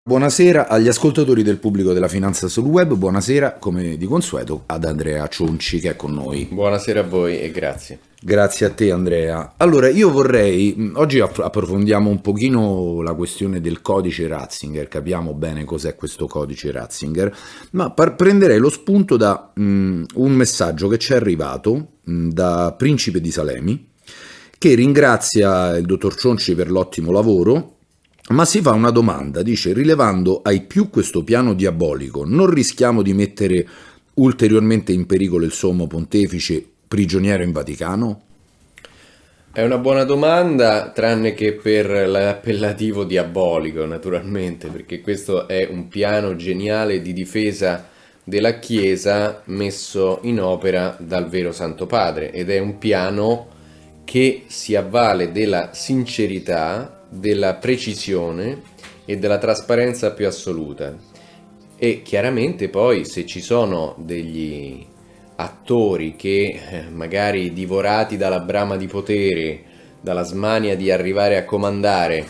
Buonasera agli ascoltatori del pubblico della finanza sul web, buonasera come di consueto ad Andrea Ciunci che è con noi. Buonasera a voi e grazie. Grazie a te Andrea. Allora io vorrei, oggi approfondiamo un pochino la questione del codice Ratzinger, capiamo bene cos'è questo codice Ratzinger, ma prenderei lo spunto da un messaggio che ci è arrivato da Principe di Salemi, che ringrazia il dottor Ciunci per l'ottimo lavoro, ma si fa una domanda, dice: rilevando ai più questo piano diabolico, non rischiamo di mettere ulteriormente in pericolo il sommo pontefice prigioniero in Vaticano? È una buona domanda, tranne che per l'appellativo diabolico, naturalmente, perché questo è un piano geniale di difesa della Chiesa messo in opera dal vero Santo Padre, ed è un piano che si avvale della sincerità, della precisione e della trasparenza più assoluta. E chiaramente poi, se ci sono degli attori che magari divorati dalla brama di potere, dalla smania di arrivare a comandare,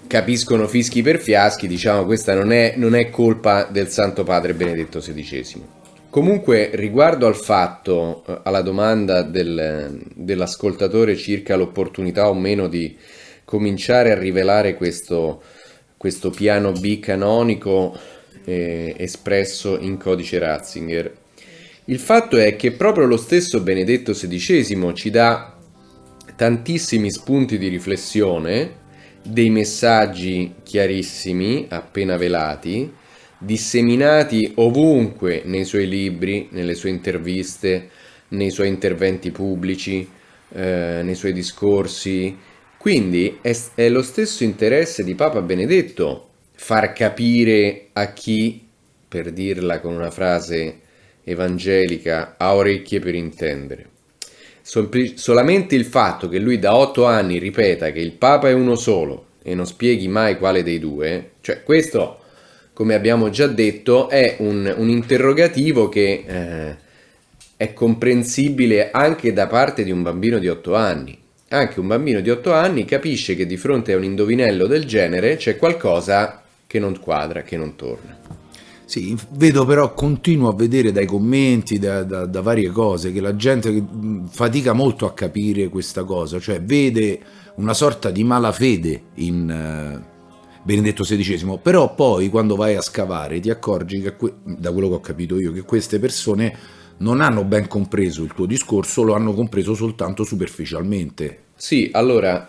capiscono fischi per fiaschi, diciamo, questa non è colpa del Santo Padre Benedetto XVI. Comunque, riguardo al fatto, alla domanda dell'ascoltatore circa l'opportunità o meno di cominciare a rivelare questo piano B canonico espresso in codice Ratzinger, il fatto è che proprio lo stesso Benedetto XVI ci dà tantissimi spunti di riflessione, dei messaggi chiarissimi, appena velati, disseminati ovunque nei suoi libri, nelle sue interviste, nei suoi interventi pubblici, nei suoi discorsi. Quindi è lo stesso interesse di Papa Benedetto far capire a chi, per dirla con una frase evangelica, ha orecchie per intendere. Solamente il fatto che lui da 8 anni ripeta che il Papa è uno solo e non spieghi mai quale dei due, cioè questo, come abbiamo già detto, è un interrogativo che è comprensibile anche da parte di un bambino di 8 anni. Anche un bambino di 8 anni capisce che di fronte a un indovinello del genere c'è qualcosa che non quadra, che non torna. Sì, vedo però, continuo a vedere dai commenti, da varie cose, che la gente fatica molto a capire questa cosa, cioè vede una sorta di malafede in Benedetto XVI, però poi quando vai a scavare ti accorgi che, da quello che ho capito io, che queste persone non hanno ben compreso il tuo discorso, lo hanno compreso soltanto superficialmente. Sì, allora,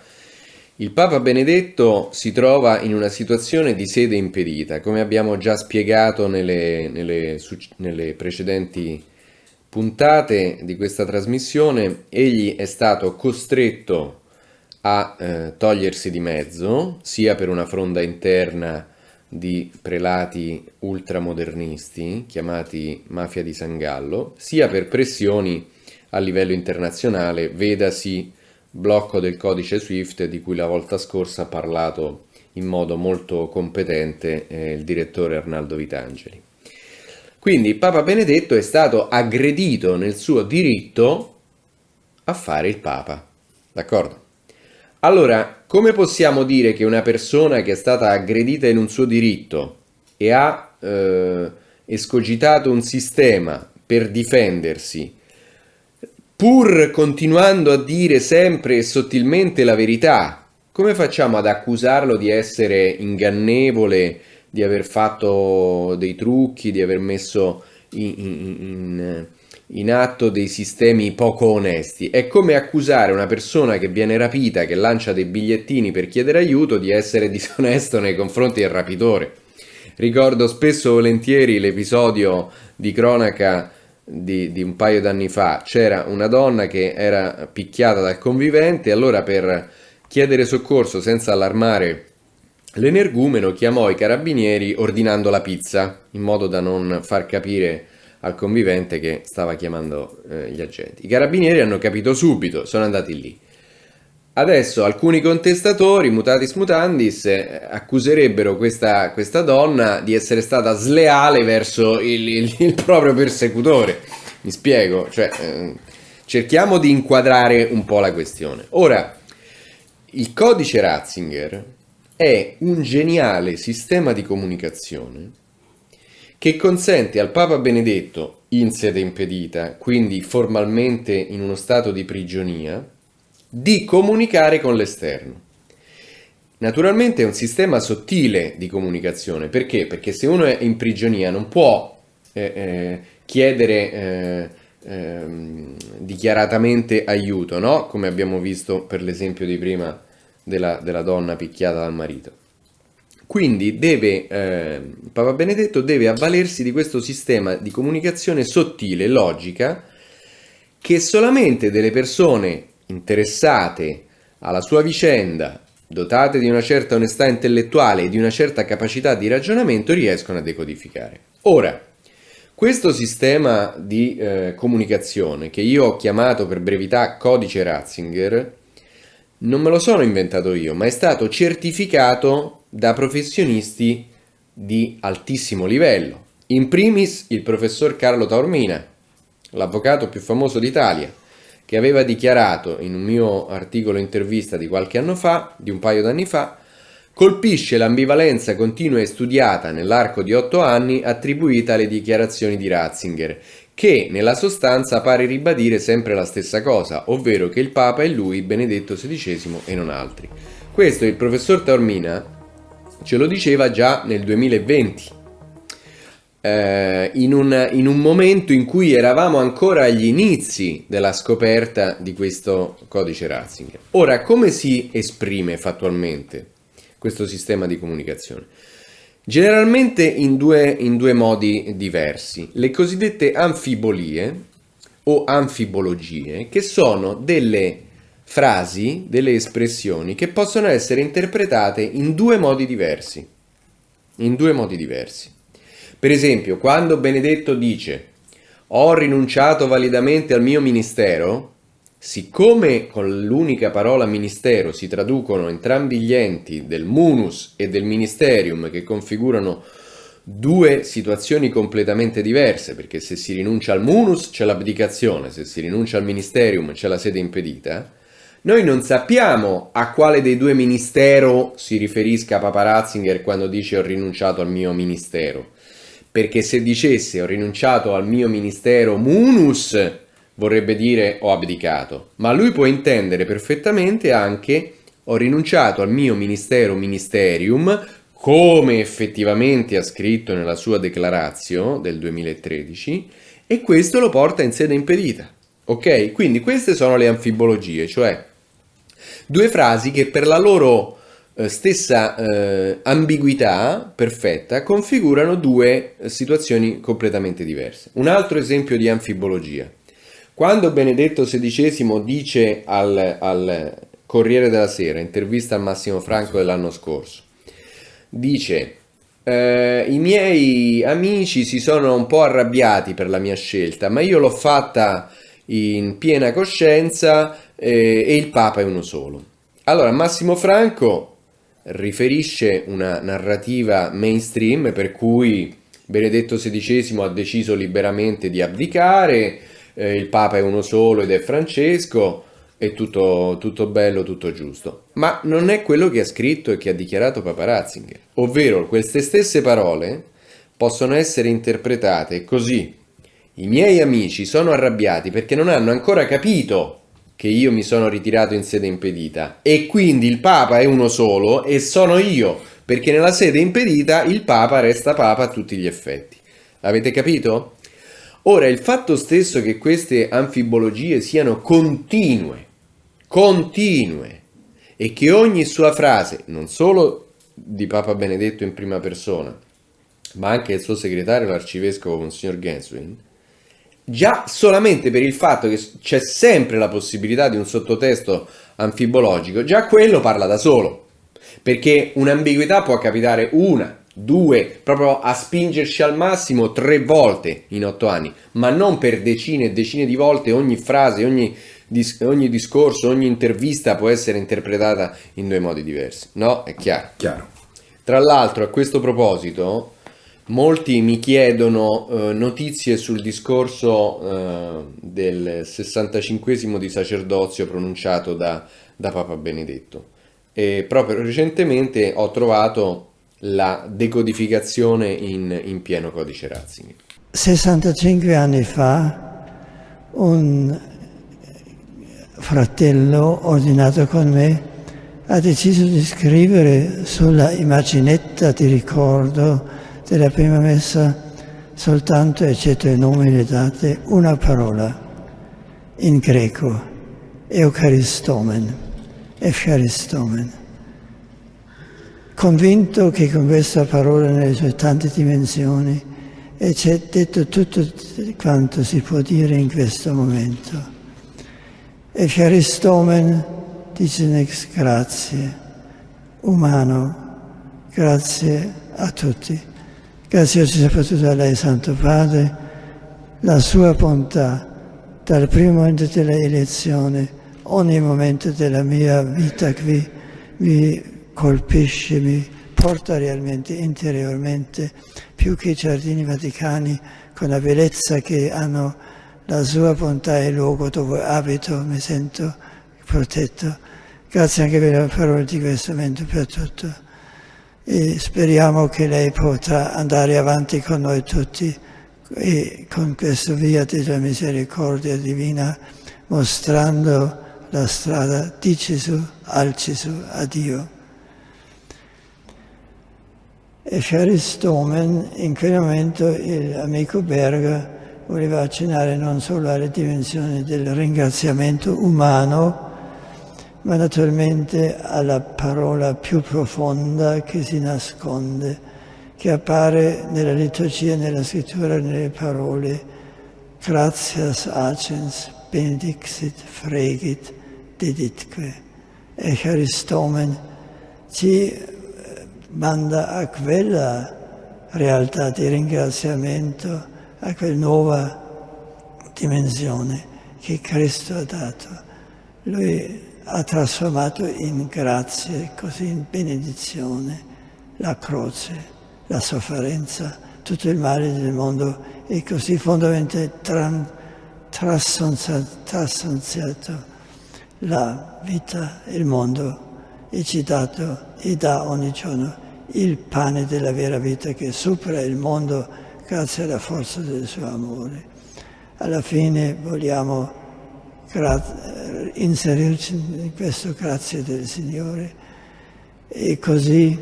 il Papa Benedetto si trova in una situazione di sede impedita, come abbiamo già spiegato nelle precedenti puntate di questa trasmissione. Egli è stato costretto a togliersi di mezzo, sia per una fronda interna di prelati ultramodernisti, chiamati Mafia di San Gallo, sia per pressioni a livello internazionale, vedasi blocco del codice SWIFT, di cui la volta scorsa ha parlato in modo molto competente il direttore Arnaldo Vitangeli. Quindi Papa Benedetto è stato aggredito nel suo diritto a fare il Papa, d'accordo? Allora, come possiamo dire che una persona che è stata aggredita in un suo diritto e ha escogitato un sistema per difendersi, pur continuando a dire sempre e sottilmente la verità, come facciamo ad accusarlo di essere ingannevole, di aver fatto dei trucchi, di aver messo in atto dei sistemi poco onesti? È come accusare una persona che viene rapita, che lancia dei bigliettini per chiedere aiuto, di essere disonesto nei confronti del rapitore. Ricordo spesso e volentieri l'episodio di cronaca di un paio d'anni fa. C'era una donna che era picchiata dal convivente, allora per chiedere soccorso senza allarmare l'energumeno chiamò i carabinieri ordinando la pizza, in modo da non far capire al convivente che stava chiamando gli agenti. I carabinieri hanno capito subito, sono andati lì. Adesso alcuni contestatori, mutatis mutandis, accuserebbero questa donna di essere stata sleale verso il proprio persecutore. Mi spiego? Cioè, cerchiamo di inquadrare un po' la questione. Ora, il codice Ratzinger è un geniale sistema di comunicazione che consente al Papa Benedetto, in sede impedita, quindi formalmente in uno stato di prigionia, di comunicare con l'esterno. Naturalmente è un sistema sottile di comunicazione. Perché? Perché se uno è in prigionia non può chiedere dichiaratamente aiuto, no? Come abbiamo visto per l'esempio di prima della donna picchiata dal marito. Quindi Papa Benedetto deve avvalersi di questo sistema di comunicazione sottile, logica, che solamente delle persone interessate alla sua vicenda, dotate di una certa onestà intellettuale e di una certa capacità di ragionamento, riescono a decodificare. Ora, questo sistema di comunicazione, che io ho chiamato per brevità codice Ratzinger, non me lo sono inventato io, ma è stato certificato da professionisti di altissimo livello. In primis il professor Carlo Taormina, l'avvocato più famoso d'Italia, che aveva dichiarato in un mio articolo intervista di qualche anno fa, di un paio d'anni fa: colpisce l'ambivalenza continua e studiata nell'arco di 8 anni attribuita alle dichiarazioni di Ratzinger, che nella sostanza pare ribadire sempre la stessa cosa, ovvero che il Papa è lui, Benedetto XVI, e non altri. Questo il professor Taormina ce lo diceva già nel 2020, in un momento in cui eravamo ancora agli inizi della scoperta di questo codice Ratzinger. Ora, come si esprime fattualmente questo sistema di comunicazione? Generalmente in due modi diversi: le cosiddette anfibolie o anfibologie, che sono delle frasi, delle espressioni che possono essere interpretate in due modi diversi. Per esempio, quando Benedetto dice «ho rinunciato validamente al mio ministero», siccome con l'unica parola ministero si traducono entrambi gli enti del munus e del ministerium, che configurano due situazioni completamente diverse, perché se si rinuncia al munus c'è l'abdicazione, se si rinuncia al ministerium c'è la sede impedita, noi non sappiamo a quale dei due ministero si riferisca Papa Ratzinger quando dice «ho rinunciato al mio ministero», perché se dicesse «ho rinunciato al mio ministero munus» vorrebbe dire «ho abdicato», ma lui può intendere perfettamente anche «ho rinunciato al mio ministero ministerium», come effettivamente ha scritto nella sua declaratio del 2013, e questo lo porta in sede impedita. Ok? Quindi queste sono le anfibologie, cioè due frasi che per la loro stessa ambiguità perfetta configurano due situazioni completamente diverse. Un altro esempio di anfibologia: quando Benedetto XVI dice al Corriere della Sera, intervista a Massimo Franco dell'anno scorso, dice i miei amici si sono un po' arrabbiati per la mia scelta, ma io l'ho fatta in piena coscienza e il Papa è uno solo. Allora Massimo Franco riferisce una narrativa mainstream per cui Benedetto XVI ha deciso liberamente di abdicare, il Papa è uno solo ed è Francesco, è tutto bello, tutto giusto. Ma non è quello che ha scritto e che ha dichiarato Papa Ratzinger, ovvero queste stesse parole possono essere interpretate così: i miei amici sono arrabbiati perché non hanno ancora capito che io mi sono ritirato in sede impedita e quindi il Papa è uno solo e sono io, perché nella sede impedita il Papa resta Papa a tutti gli effetti. Avete capito? Ora, il fatto stesso che queste anfibologie siano continue, e che ogni sua frase, non solo di Papa Benedetto in prima persona, ma anche il suo segretario, l'arcivescovo Monsignor Genswein, già solamente per il fatto che c'è sempre la possibilità di un sottotesto anfibologico, già quello parla da solo, perché un'ambiguità può capitare una, due, proprio a spingerci al massimo 3 volte in 8 anni, ma non per decine e decine di volte. Ogni frase, ogni discorso, ogni intervista può essere interpretata in 2 modi diversi. No? È chiaro? Chiaro. Tra l'altro, a questo proposito, molti mi chiedono notizie sul discorso del 65esimo di sacerdozio pronunciato da Papa Benedetto. e proprio recentemente ho trovato la decodificazione in pieno codice Ratzinger. 65 anni fa un fratello ordinato con me ha deciso di scrivere sulla immaginetta di ricordo della prima messa soltanto, eccetto i nomi e le date, una parola in greco, Eucharistomen, Eucharistomen. Convinto che con questa parola nelle sue tante dimensioni c'è detto tutto quanto si può dire in questo momento. Eucharistomen dice next grazie, umano, grazie a tutti. Grazie oggi soprattutto a lei, Santo Padre, la sua bontà dal primo momento dell'elezione, ogni momento della mia vita qui mi colpisce, mi porta realmente interiormente, più che i giardini vaticani, con la bellezza che hanno la sua bontà e il luogo dove abito, mi sento protetto. Grazie anche per la parola di questo momento, per tutto. E speriamo che lei potrà andare avanti con noi tutti e con questa via della misericordia divina, mostrando la strada di Gesù, al Gesù, a Dio. Eucharistomen, in quel momento l'amico Berga voleva accennare non solo alle dimensioni del ringraziamento umano, ma naturalmente alla parola più profonda che si nasconde, che appare nella liturgia, nella scrittura, nelle parole gratias agens, benedixit, fregit, deditque. Eucharistomen ci manda a quella realtà di ringraziamento, a quella nuova dimensione che Cristo ha dato. Lui ha trasformato in grazie, così in benedizione, la croce, la sofferenza, tutto il male del mondo e così fondamentalmente trassostanziato la vita, il mondo e ci dato e dà ogni giorno il pane della vera vita che supera il mondo grazie alla forza del suo amore. Alla fine vogliamo inserirci in questo grazie del Signore e così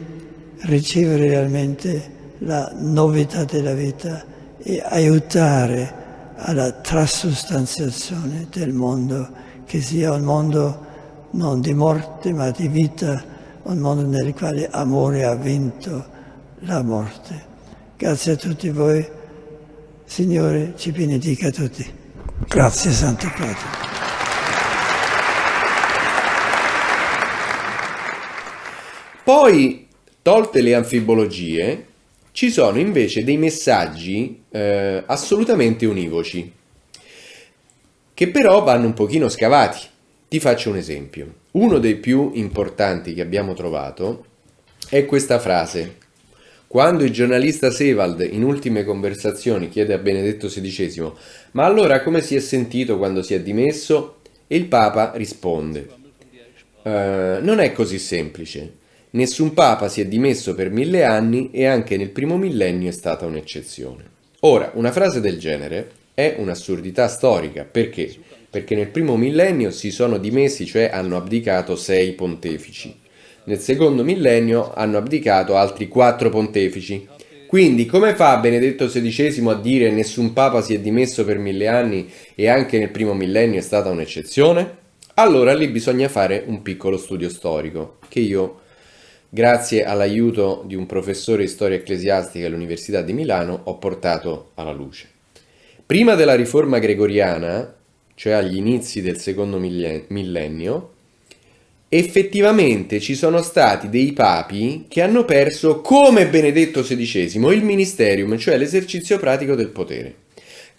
ricevere realmente la novità della vita e aiutare alla trassostanziazione del mondo, che sia un mondo non di morte ma di vita, un mondo nel quale amore ha vinto la morte. Grazie a tutti voi, Signore ci benedica tutti. Grazie Santo Padre. Poi, tolte le anfibologie, ci sono invece dei messaggi assolutamente univoci, che però vanno un pochino scavati. Ti faccio un esempio. Uno dei più importanti che abbiamo trovato è questa frase. Quando il giornalista Sebald in ultime conversazioni chiede a Benedetto XVI «Ma allora come si è sentito quando si è dimesso?» E il Papa risponde «Non è così semplice. Nessun Papa si è dimesso per 1000 anni e anche nel primo millennio è stata un'eccezione». Ora, una frase del genere è un'assurdità storica. Perché? Perché nel primo millennio si sono dimessi, cioè hanno abdicato 6 pontefici. Nel secondo millennio hanno abdicato altri 4 pontefici. Quindi come fa Benedetto XVI a dire nessun Papa si è dimesso per 1000 anni e anche nel primo millennio è stata un'eccezione? Allora lì bisogna fare un piccolo studio storico che io, grazie all'aiuto di un professore di storia ecclesiastica all'Università di Milano, ho portato alla luce. Prima della riforma gregoriana, cioè agli inizi del secondo millennio, effettivamente ci sono stati dei papi che hanno perso, come Benedetto XVI, il ministerium, cioè l'esercizio pratico del potere.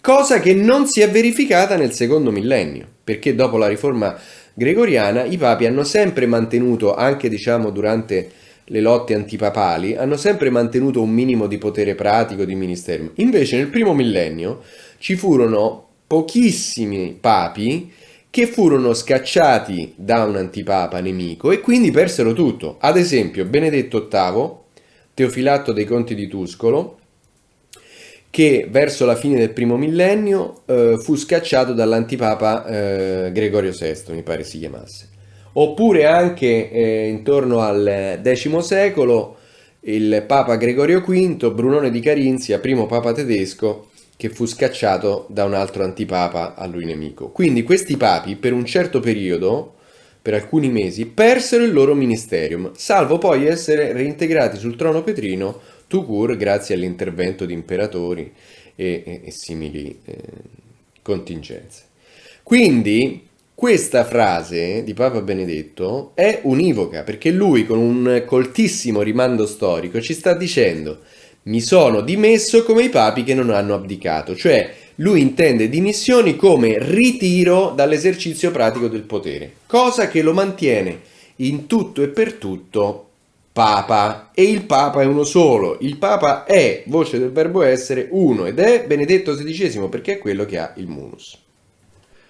Cosa che non si è verificata nel secondo millennio, perché dopo la riforma gregoriana i papi hanno sempre mantenuto, anche durante le lotte antipapali, hanno sempre mantenuto un minimo di potere pratico, di ministerium. Invece nel primo millennio ci furono pochissimi papi che furono scacciati da un antipapa nemico e quindi persero tutto. Ad esempio Benedetto VIII, Teofilatto dei Conti di Tuscolo, che verso la fine del primo millennio fu scacciato dall'antipapa Gregorio VI, mi pare si chiamasse. Oppure anche intorno al X secolo il papa Gregorio V, Brunone di Carinzia, primo papa tedesco, che fu scacciato da un altro antipapa a lui nemico. Quindi questi papi per un certo periodo, per alcuni mesi, persero il loro ministerium, salvo poi essere reintegrati sul trono petrino tout court grazie all'intervento di imperatori e simili contingenze. Quindi questa frase di Papa Benedetto è univoca, perché lui con un coltissimo rimando storico ci sta dicendo: mi sono dimesso come i papi che non hanno abdicato, cioè lui intende dimissioni come ritiro dall'esercizio pratico del potere, cosa che lo mantiene in tutto e per tutto Papa, e il Papa è uno solo, il Papa è, voce del verbo essere, uno, ed è Benedetto XVI, perché è quello che ha il munus.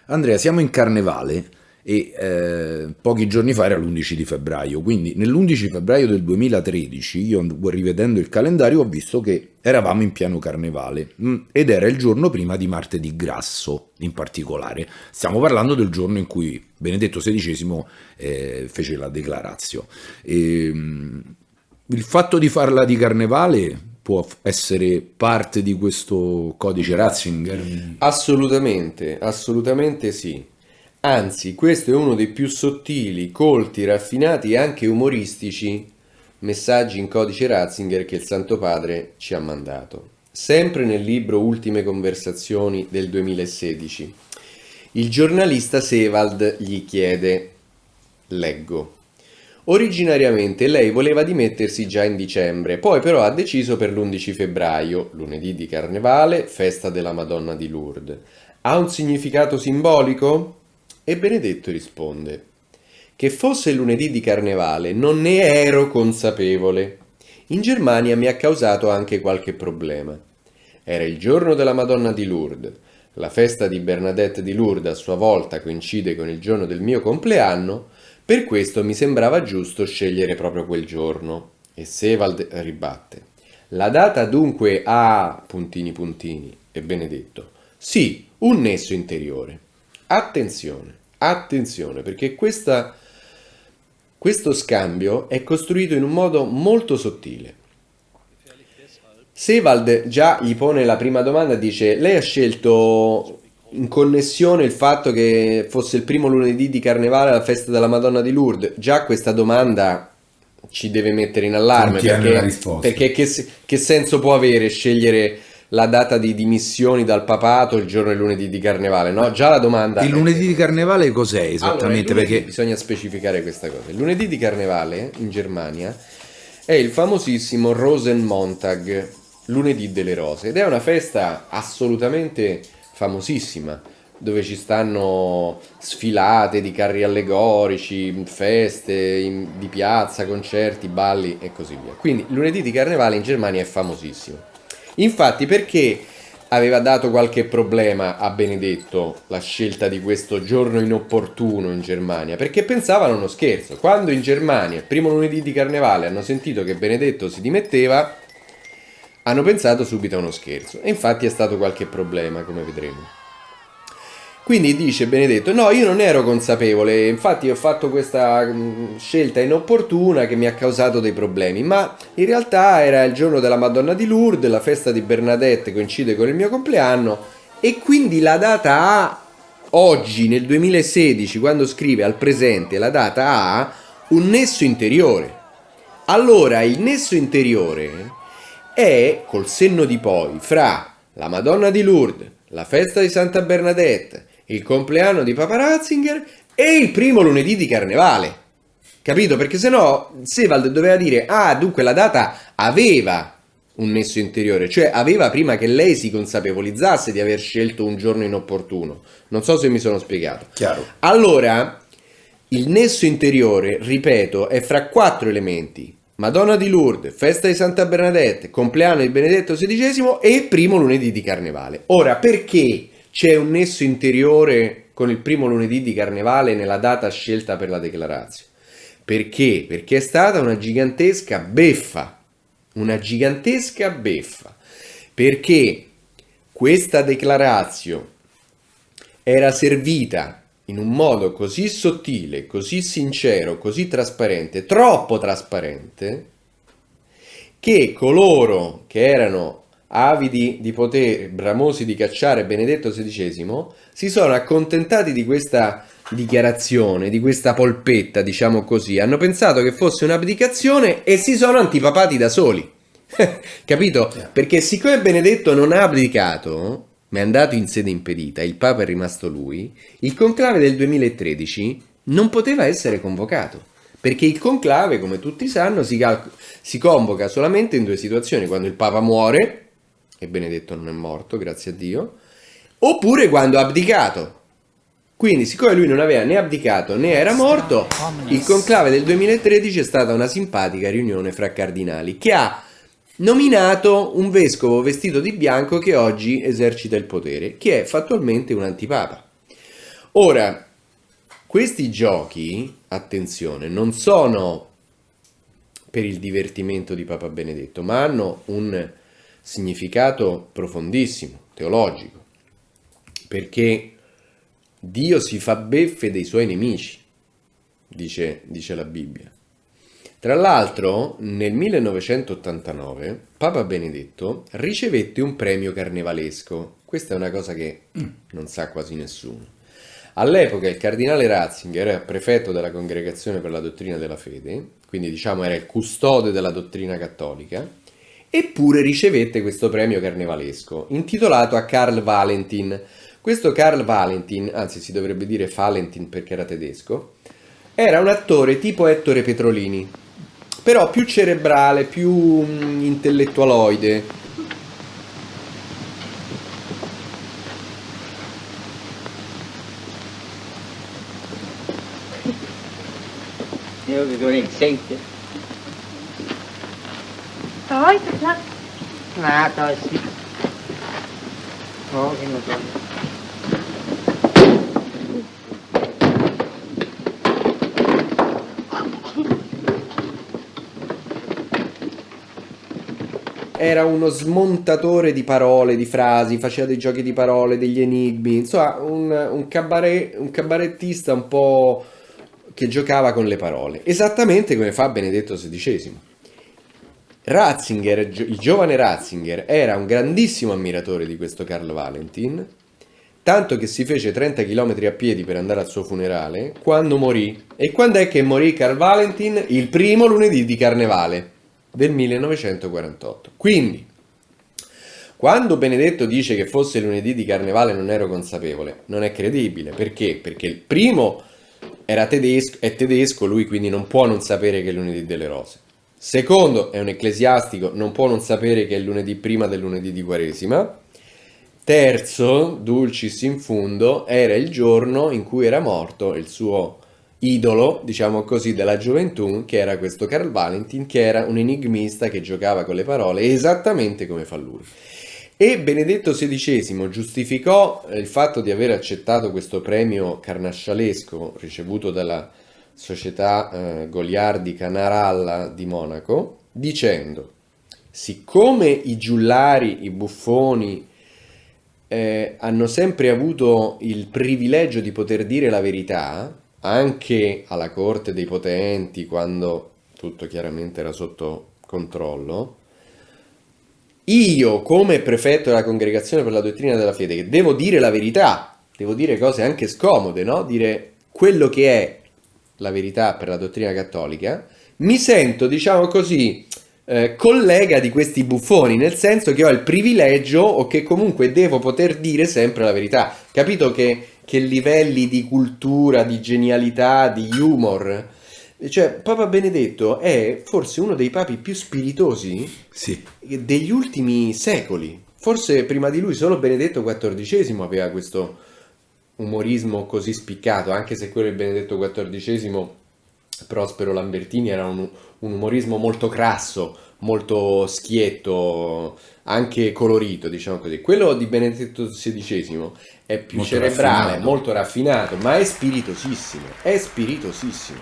Andrea, siamo in Carnevale e pochi giorni fa era l'11 di febbraio, quindi nell'11 febbraio del 2013 io, rivedendo il calendario, ho visto che eravamo in pieno Carnevale ed era il giorno prima di Martedì Grasso in particolare. Stiamo parlando del giorno in cui Benedetto XVI fece la declaratio. Il fatto di farla di Carnevale può essere parte di questo codice Ratzinger? Assolutamente, assolutamente sì. Anzi, questo è uno dei più sottili, colti, raffinati e anche umoristici messaggi in codice Ratzinger che il Santo Padre ci ha mandato. Sempre nel libro Ultime Conversazioni del 2016, il giornalista Sebald gli chiede, leggo: originariamente lei voleva dimettersi già in dicembre, poi però ha deciso per l'11 febbraio, lunedì di Carnevale, festa della Madonna di Lourdes. Ha un significato simbolico? E Benedetto risponde: che fosse lunedì di Carnevale non ne ero consapevole. In Germania mi ha causato anche qualche problema. Era il giorno della Madonna di Lourdes. La festa di Bernadette di Lourdes a sua volta coincide con il giorno del mio compleanno, per questo mi sembrava giusto scegliere proprio quel giorno. E Sebald ribatte: la data dunque ha... puntini puntini. E Benedetto: sì, un nesso interiore. Attenzione, perché questo scambio è costruito in un modo molto sottile. Sebald già gli pone la prima domanda, dice: lei ha scelto in connessione il fatto che fosse il primo lunedì di Carnevale la festa della Madonna di Lourdes. Già questa domanda ci deve mettere in allarme, perché che senso può avere scegliere la data di dimissioni dal papato il giorno del lunedì di Carnevale, no? Già la domanda... Il lunedì di Carnevale cos'è esattamente? Allora, perché bisogna specificare questa cosa. Il lunedì di Carnevale in Germania è il famosissimo Rosenmontag, lunedì delle rose, ed è una festa assolutamente famosissima, dove ci stanno sfilate di carri allegorici, feste di piazza, concerti, balli e così via. Quindi il lunedì di Carnevale in Germania è famosissimo. Infatti, perché aveva dato qualche problema a Benedetto la scelta di questo giorno inopportuno in Germania? Perché pensavano uno scherzo. Quando in Germania, il primo lunedì di Carnevale, hanno sentito che Benedetto si dimetteva, hanno pensato subito a uno scherzo. E infatti è stato qualche problema, come vedremo. Quindi dice Benedetto: no, io non ero consapevole, infatti ho fatto questa scelta inopportuna che mi ha causato dei problemi, ma in realtà era il giorno della Madonna di Lourdes, la festa di Bernadette coincide con il mio compleanno, e quindi la data ha, oggi nel 2016, quando scrive al presente, la data ha un nesso interiore. Allora il nesso interiore è, col senno di poi, fra la Madonna di Lourdes, la festa di Santa Bernadette, il compleanno di Papa Ratzinger e il primo lunedì di Carnevale. Capito? Perché sennò Sebald doveva dire: ah, dunque la data aveva un nesso interiore, cioè aveva prima che lei si consapevolizzasse di aver scelto un giorno inopportuno. Non so se mi sono spiegato. chiaro. Allora, il nesso interiore, ripeto, è fra 4 elementi: Madonna di Lourdes, festa di Santa Bernadette, compleanno di Benedetto XVI e primo lunedì di Carnevale. Ora, perché c'è un nesso interiore con il primo lunedì di carnevale nella data scelta per la declarazio. Perché? Perché è stata una gigantesca beffa, perché questa declarazio era servita in un modo così sottile, così sincero, così trasparente, troppo trasparente, che coloro che erano avidi di potere, bramosi di cacciare Benedetto XVI, si sono accontentati di questa dichiarazione, di questa polpetta, diciamo così, hanno pensato che fosse un'abdicazione e si sono antipapati da soli. Capito? Perché siccome Benedetto non ha abdicato, ma è andato in sede impedita, il Papa è rimasto lui, il conclave del 2013 non poteva essere convocato. Perché il conclave, come tutti sanno, si convoca solamente in due situazioni: quando il Papa muore, e Benedetto non è morto, grazie a Dio, oppure quando ha abdicato. Quindi, siccome lui non aveva né abdicato né era morto, il conclave del 2013 è stata una simpatica riunione fra cardinali che ha nominato un vescovo vestito di bianco che oggi esercita il potere, che è fattualmente un antipapa. Ora, questi giochi, attenzione, non sono per il divertimento di Papa Benedetto, ma hanno un significato profondissimo, teologico, perché Dio si fa beffe dei suoi nemici, dice la Bibbia. Tra l'altro, nel 1989 Papa Benedetto ricevette un premio carnevalesco. Questa è una cosa che non sa quasi nessuno. All'epoca il cardinale Ratzinger era prefetto della Congregazione per la Dottrina della Fede, quindi diciamo era il custode della dottrina cattolica, eppure ricevette questo premio carnevalesco, intitolato a Karl Valentin. Questo Karl Valentin, anzi si dovrebbe dire Valentin perché era tedesco, era un attore tipo Ettore Petrolini, però più cerebrale, più intellettualoide. Io vi dovrei sentire. Heute, klar. Ah, da ist sie. Oh, che non so. Era uno smontatore di parole, di frasi, faceva dei giochi di parole, degli enigmi, insomma un cabarettista un po' che giocava con le parole, esattamente come fa Benedetto XVI. Ratzinger, il giovane Ratzinger, era un grandissimo ammiratore di questo Karl Valentin, tanto che si fece 30 km a piedi per andare al suo funerale quando morì. E quando è che morì Karl Valentin? Il primo lunedì di Carnevale del 1948. Quindi, quando Benedetto dice che fosse lunedì di Carnevale non ero consapevole, non è credibile. Perché? Perché il primo è tedesco, lui quindi non può non sapere che è lunedì delle rose. Secondo, è un ecclesiastico, non può non sapere che è il lunedì prima del lunedì di Quaresima. Terzo, dulcis in fundo, era il giorno in cui era morto il suo idolo, diciamo così, della gioventù, che era questo Karl Valentin, che era un enigmista che giocava con le parole esattamente come fa lui. E Benedetto XVI giustificò il fatto di aver accettato questo premio carnascialesco ricevuto dalla società goliardica Naralla di Monaco, dicendo: siccome i giullari, i buffoni hanno sempre avuto il privilegio di poter dire la verità, anche alla corte dei potenti, quando tutto chiaramente era sotto controllo, io come prefetto della Congregazione per la Dottrina della Fede, che devo dire la verità, devo dire cose anche scomode, no? Dire quello che è la verità per la dottrina cattolica, mi sento, diciamo così, collega di questi buffoni, nel senso che ho il privilegio o che comunque devo poter dire sempre la verità. Capito che livelli di cultura, di genialità, di humor? Cioè, Papa Benedetto è forse uno dei papi più spiritosi degli ultimi secoli. Forse prima di lui solo Benedetto XIV aveva questo umorismo così spiccato, anche se quello di Benedetto XIV Prospero Lambertini era un umorismo molto crasso, molto schietto, anche colorito, diciamo così. Quello di Benedetto XVI è più Molto cerebrale, raffinato. molto raffinato, ma è spiritosissimo, è spiritosissimo.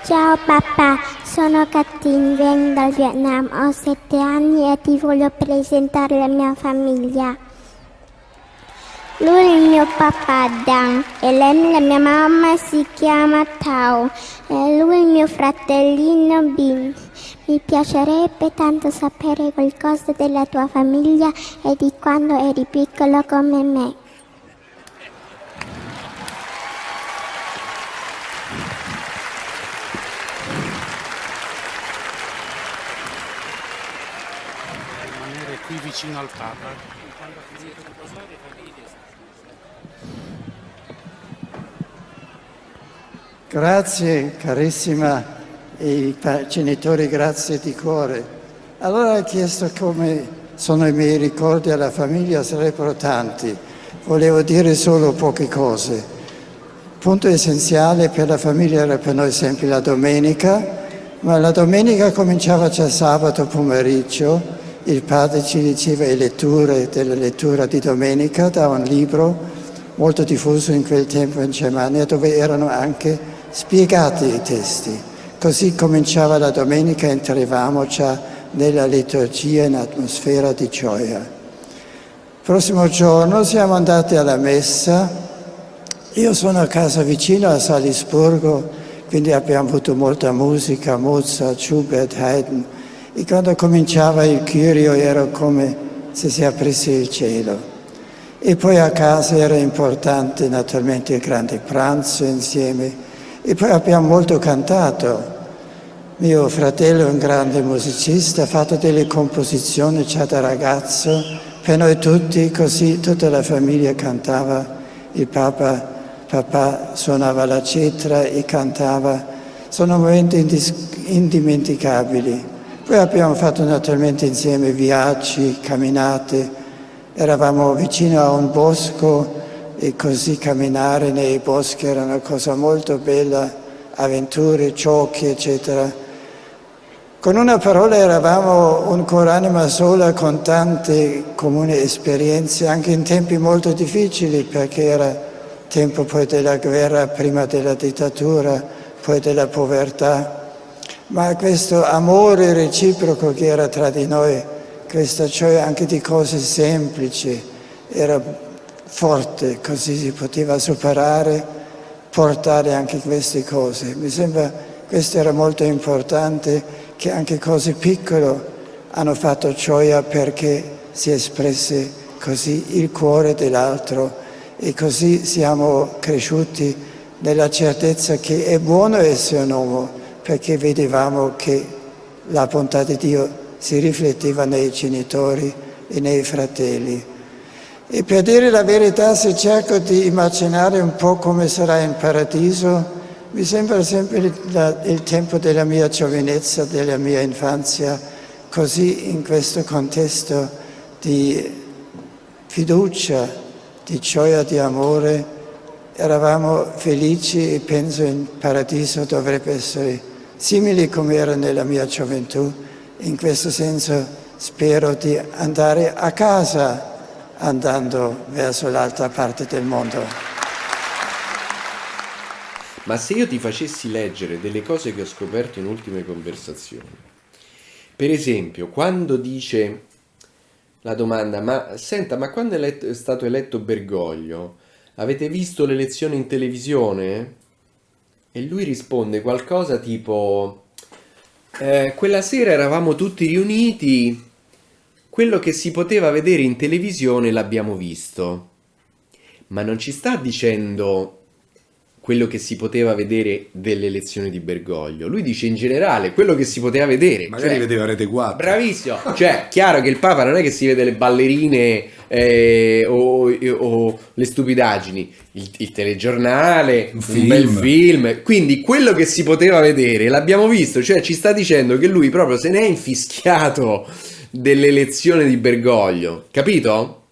Ciao papà, sono Katrin, vengo dal Vietnam, ho 7 anni e ti voglio presentare la mia famiglia. Lui è il mio papà Dan, e lei la mia mamma si chiama Tao, e lui è il mio fratellino Bin. Mi piacerebbe tanto sapere qualcosa della tua famiglia e di quando eri piccolo come me. Rimanere qui vicino al Papa. Quando ha finito di posare, Grazie carissima e i genitori, grazie di cuore. Allora ha chiesto come sono i miei ricordi alla famiglia, sarebbero tanti. Volevo dire solo poche cose. Il punto essenziale per la famiglia era per noi sempre la domenica, ma la domenica cominciava già sabato pomeriggio. Il padre ci diceva della lettura di domenica da un libro molto diffuso in quel tempo in Germania, dove erano anche spiegati i testi. Così cominciava la domenica, entravamo già nella liturgia in atmosfera di gioia. Il prossimo giorno siamo andati alla messa. Io sono a casa vicino a Salisburgo, quindi abbiamo avuto molta musica, Mozart, Schubert, Haydn, e quando cominciava il Kyrie era come se si aprisse il cielo. E poi a casa era importante naturalmente il grande pranzo insieme, e poi abbiamo molto cantato. Mio fratello è un grande musicista, ha fatto delle composizioni già da ragazzo per noi tutti, così tutta la famiglia cantava. Il papà suonava la cetra e cantava. Sono momenti indimenticabili. Poi abbiamo fatto naturalmente insieme viaggi, camminate. Eravamo vicino a un bosco e così camminare nei boschi era una cosa molto bella, avventure, giochi, eccetera. Con una parola eravamo un coranima sola con tante comuni esperienze, anche in tempi molto difficili, perché era tempo poi della guerra, prima della dittatura, poi della povertà. Ma questo amore reciproco che era tra di noi, questa gioia anche di cose semplici, era forte, così si poteva superare, portare anche queste cose. Mi sembra questo era molto importante, che anche cose piccole hanno fatto gioia perché si espresse così il cuore dell'altro, e così siamo cresciuti nella certezza che è buono essere un uomo, perché vedevamo che la bontà di Dio si rifletteva nei genitori e nei fratelli. E per dire la verità, se cerco di immaginare un po' come sarà in paradiso, mi sembra sempre il tempo della mia giovinezza, della mia infanzia, così in questo contesto di fiducia, di gioia, di amore, eravamo felici, e penso in paradiso dovrebbe essere simili come era nella mia gioventù. In questo senso spero di andare a casa andando verso l'altra parte del mondo. Ma se io ti facessi leggere delle cose che ho scoperto in ultime conversazioni, per esempio, quando dice la domanda, ma senta, ma quando è stato eletto Bergoglio, avete visto l'elezione in televisione? E lui risponde qualcosa tipo, quella sera eravamo tutti riuniti, quello che si poteva vedere in televisione l'abbiamo visto. Ma non ci sta dicendo quello che si poteva vedere delle elezioni di Bergoglio. Lui dice in generale quello che si poteva vedere. Magari cioè, vedeva Rete 4. Bravissimo. Cioè, chiaro che il Papa non è che si vede le ballerine o le stupidaggini. Il telegiornale, un bel film. Quindi quello che si poteva vedere l'abbiamo visto. Cioè ci sta dicendo che lui proprio se ne è infischiato dell'elezione di Bergoglio. Capito?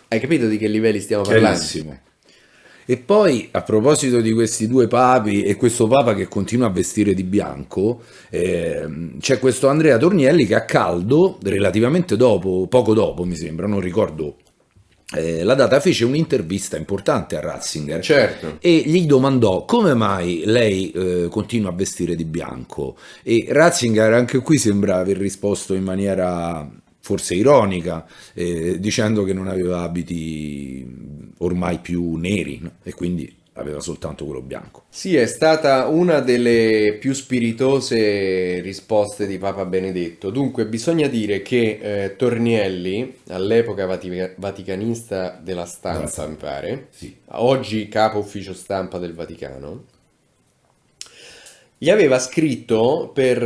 Hai capito di che livelli stiamo parlando? Chiarissimo. E poi, a proposito di questi due papi e questo papa che continua a vestire di bianco, c'è questo Andrea Tornielli che a caldo, relativamente dopo, poco dopo mi sembra, non ricordo la data, fece un'intervista importante a Ratzinger. Certo. E gli domandò come mai lei continua a vestire di bianco, e Ratzinger anche qui sembra aver risposto in maniera forse ironica, dicendo che non aveva abiti ormai più neri, no? E quindi aveva soltanto quello bianco. Sì, è stata una delle più spiritose risposte di Papa Benedetto. Dunque, bisogna dire che Tornielli, all'epoca vaticanista della stampa, mi pare, Sì. oggi capo ufficio stampa del Vaticano, gli aveva scritto per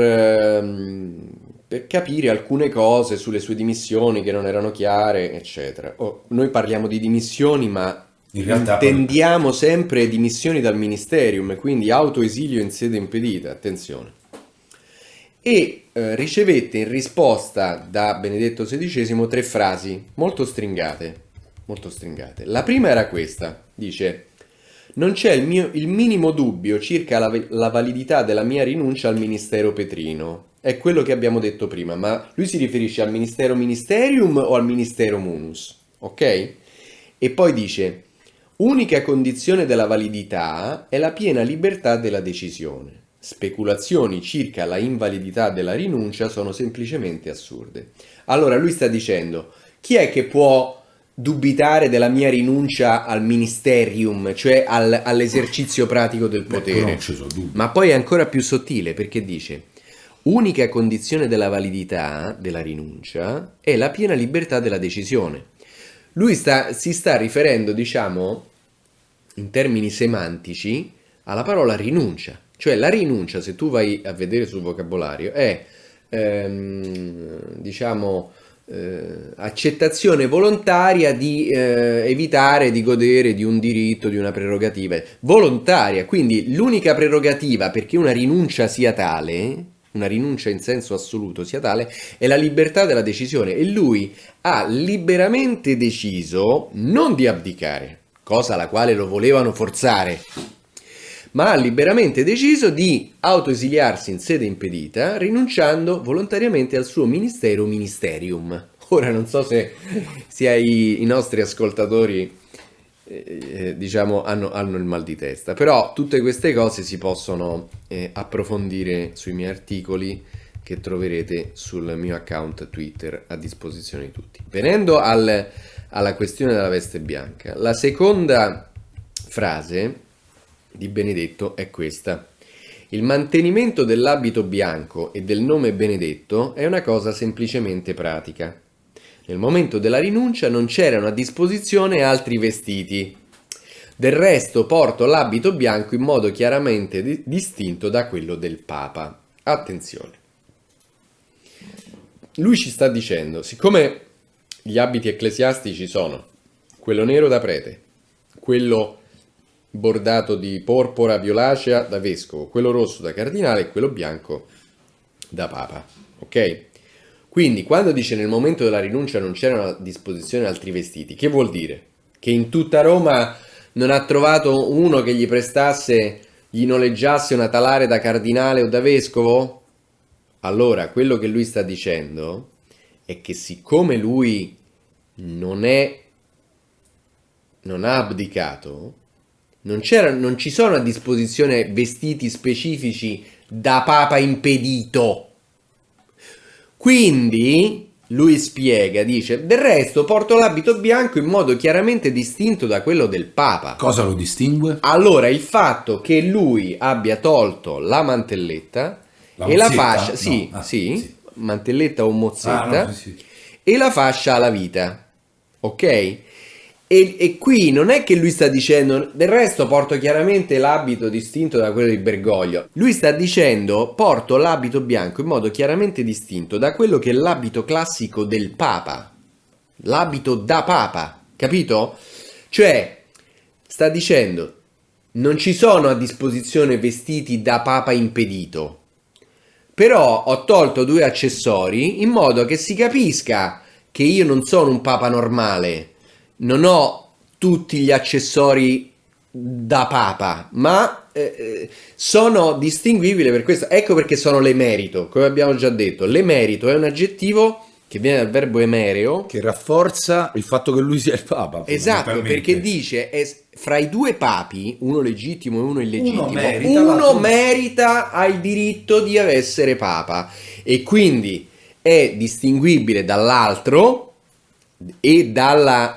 capire alcune cose sulle sue dimissioni che non erano chiare, eccetera. Noi parliamo di dimissioni, ma In realtà poi- intendiamo sempre dimissioni dal ministerium, quindi autoesilio in sede impedita, attenzione. E ricevette in risposta da Benedetto XVI 3 frasi molto stringate, molto stringate. La prima era questa, dice: non c'è il minimo dubbio circa la validità della mia rinuncia al ministero Petrino. È quello che abbiamo detto prima, ma lui si riferisce al ministero ministerium o al ministero munus, ok? E poi dice: unica condizione della validità è la piena libertà della decisione. Speculazioni circa la invalidità della rinuncia sono semplicemente assurde. Allora lui sta dicendo: chi è che può dubitare della mia rinuncia al ministerium, cioè all'esercizio pratico del potere? non ci sono dubbi. Ma poi è ancora più sottile, perché dice: unica condizione della validità della rinuncia è la piena libertà della decisione. Lui si sta riferendo, diciamo, in termini semantici, alla parola rinuncia. Cioè la rinuncia, se tu vai a vedere sul vocabolario, è, diciamo, accettazione volontaria di evitare di godere di un diritto, di una prerogativa volontaria. Quindi l'unica prerogativa perché una rinuncia sia tale, una rinuncia in senso assoluto sia tale, è la libertà della decisione, e lui ha liberamente deciso non di abdicare, cosa alla quale lo volevano forzare, ma ha liberamente deciso di autoesiliarsi in sede impedita, rinunciando volontariamente al suo ministerium. Ora non so se i nostri ascoltatori diciamo hanno il mal di testa, però tutte queste cose si possono approfondire sui miei articoli che troverete sul mio account Twitter a disposizione di tutti. Venendo alla questione della veste bianca, la seconda frase di Benedetto è questa: il mantenimento dell'abito bianco e del nome Benedetto è una cosa semplicemente pratica. Nel momento della rinuncia non c'erano a disposizione altri vestiti. Del resto porto l'abito bianco in modo chiaramente distinto da quello del Papa. Attenzione. Lui ci sta dicendo, siccome gli abiti ecclesiastici sono quello nero da prete, quello bordato di porpora violacea da vescovo, quello rosso da cardinale e quello bianco da Papa, ok? Quindi quando dice nel momento della rinuncia non c'erano a disposizione altri vestiti, che vuol dire? Che in tutta Roma non ha trovato uno che gli noleggiasse una talare da cardinale o da vescovo? Allora, quello che lui sta dicendo è che siccome lui non ha abdicato, non ci sono a disposizione vestiti specifici da Papa impedito. Quindi lui spiega, dice: del resto porto l'abito bianco in modo chiaramente distinto da quello del Papa. Cosa lo distingue? Allora, il fatto che lui abbia tolto la mantelletta e la fascia, sì, mantelletta o mozzetta, e la fascia alla vita, ok? E qui non è che lui sta dicendo del resto porto chiaramente l'abito distinto da quello di Bergoglio. Lui sta dicendo porto l'abito bianco in modo chiaramente distinto da quello che è l'abito classico del Papa, l'abito da Papa, capito? Cioè sta dicendo non ci sono a disposizione vestiti da Papa impedito, però ho tolto 2 accessori in modo che si capisca che io non sono un Papa normale. Non ho tutti gli accessori da papa, ma sono distinguibili per questo. Ecco perché sono l'emerito, come abbiamo già detto. L'emerito è un aggettivo che viene dal verbo emereo, Che rafforza il fatto che lui sia il Papa. esatto, fondamentalmente. perché dice fra i due papi, uno legittimo e uno illegittimo, Uno merita, uno l'altro- merita, ha il diritto di essere papa e quindi è distinguibile dall'altro e dalla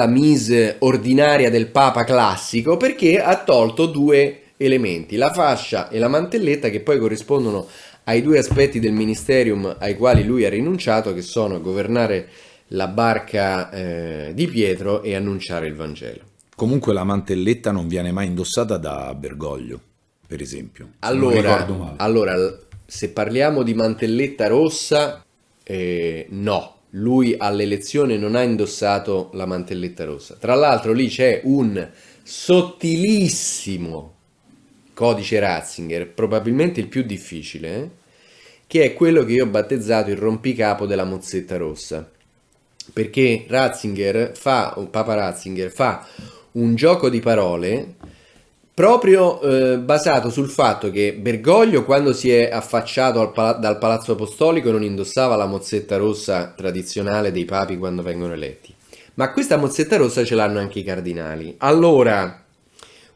mise ordinaria del papa classico, perché ha tolto due elementi, la fascia e la mantelletta, che poi corrispondono ai due aspetti del ministerium ai quali lui ha rinunciato, che sono governare la barca di Pietro e annunciare il Vangelo. Comunque la mantelletta non viene mai indossata da Bergoglio, per esempio. Se non ricordo male. Allora, se parliamo di mantelletta rossa, no, lui all'elezione non ha indossato la mantelletta rossa. Tra l'altro lì c'è un sottilissimo codice Ratzinger, probabilmente il più difficile, che è quello che io ho battezzato il rompicapo della mozzetta rossa. Perché Papa Ratzinger fa un gioco di parole proprio basato sul fatto che Bergoglio, quando si è affacciato dal Palazzo Apostolico, non indossava la mozzetta rossa tradizionale dei papi quando vengono eletti, ma questa mozzetta rossa ce l'hanno anche i cardinali. Allora,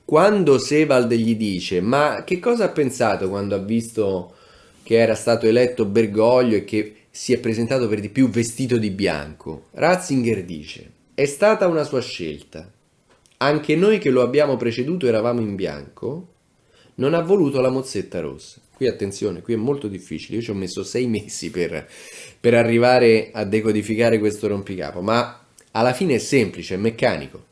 quando Sebald gli dice: ma che cosa ha pensato quando ha visto che era stato eletto Bergoglio e che si è presentato per di più vestito di bianco? Ratzinger dice: è stata una sua scelta. Anche noi che lo abbiamo preceduto eravamo in bianco, non ha voluto la mozzetta rossa. Qui attenzione, qui è molto difficile, io ci ho messo 6 mesi per arrivare a decodificare questo rompicapo, ma alla fine è semplice, è meccanico.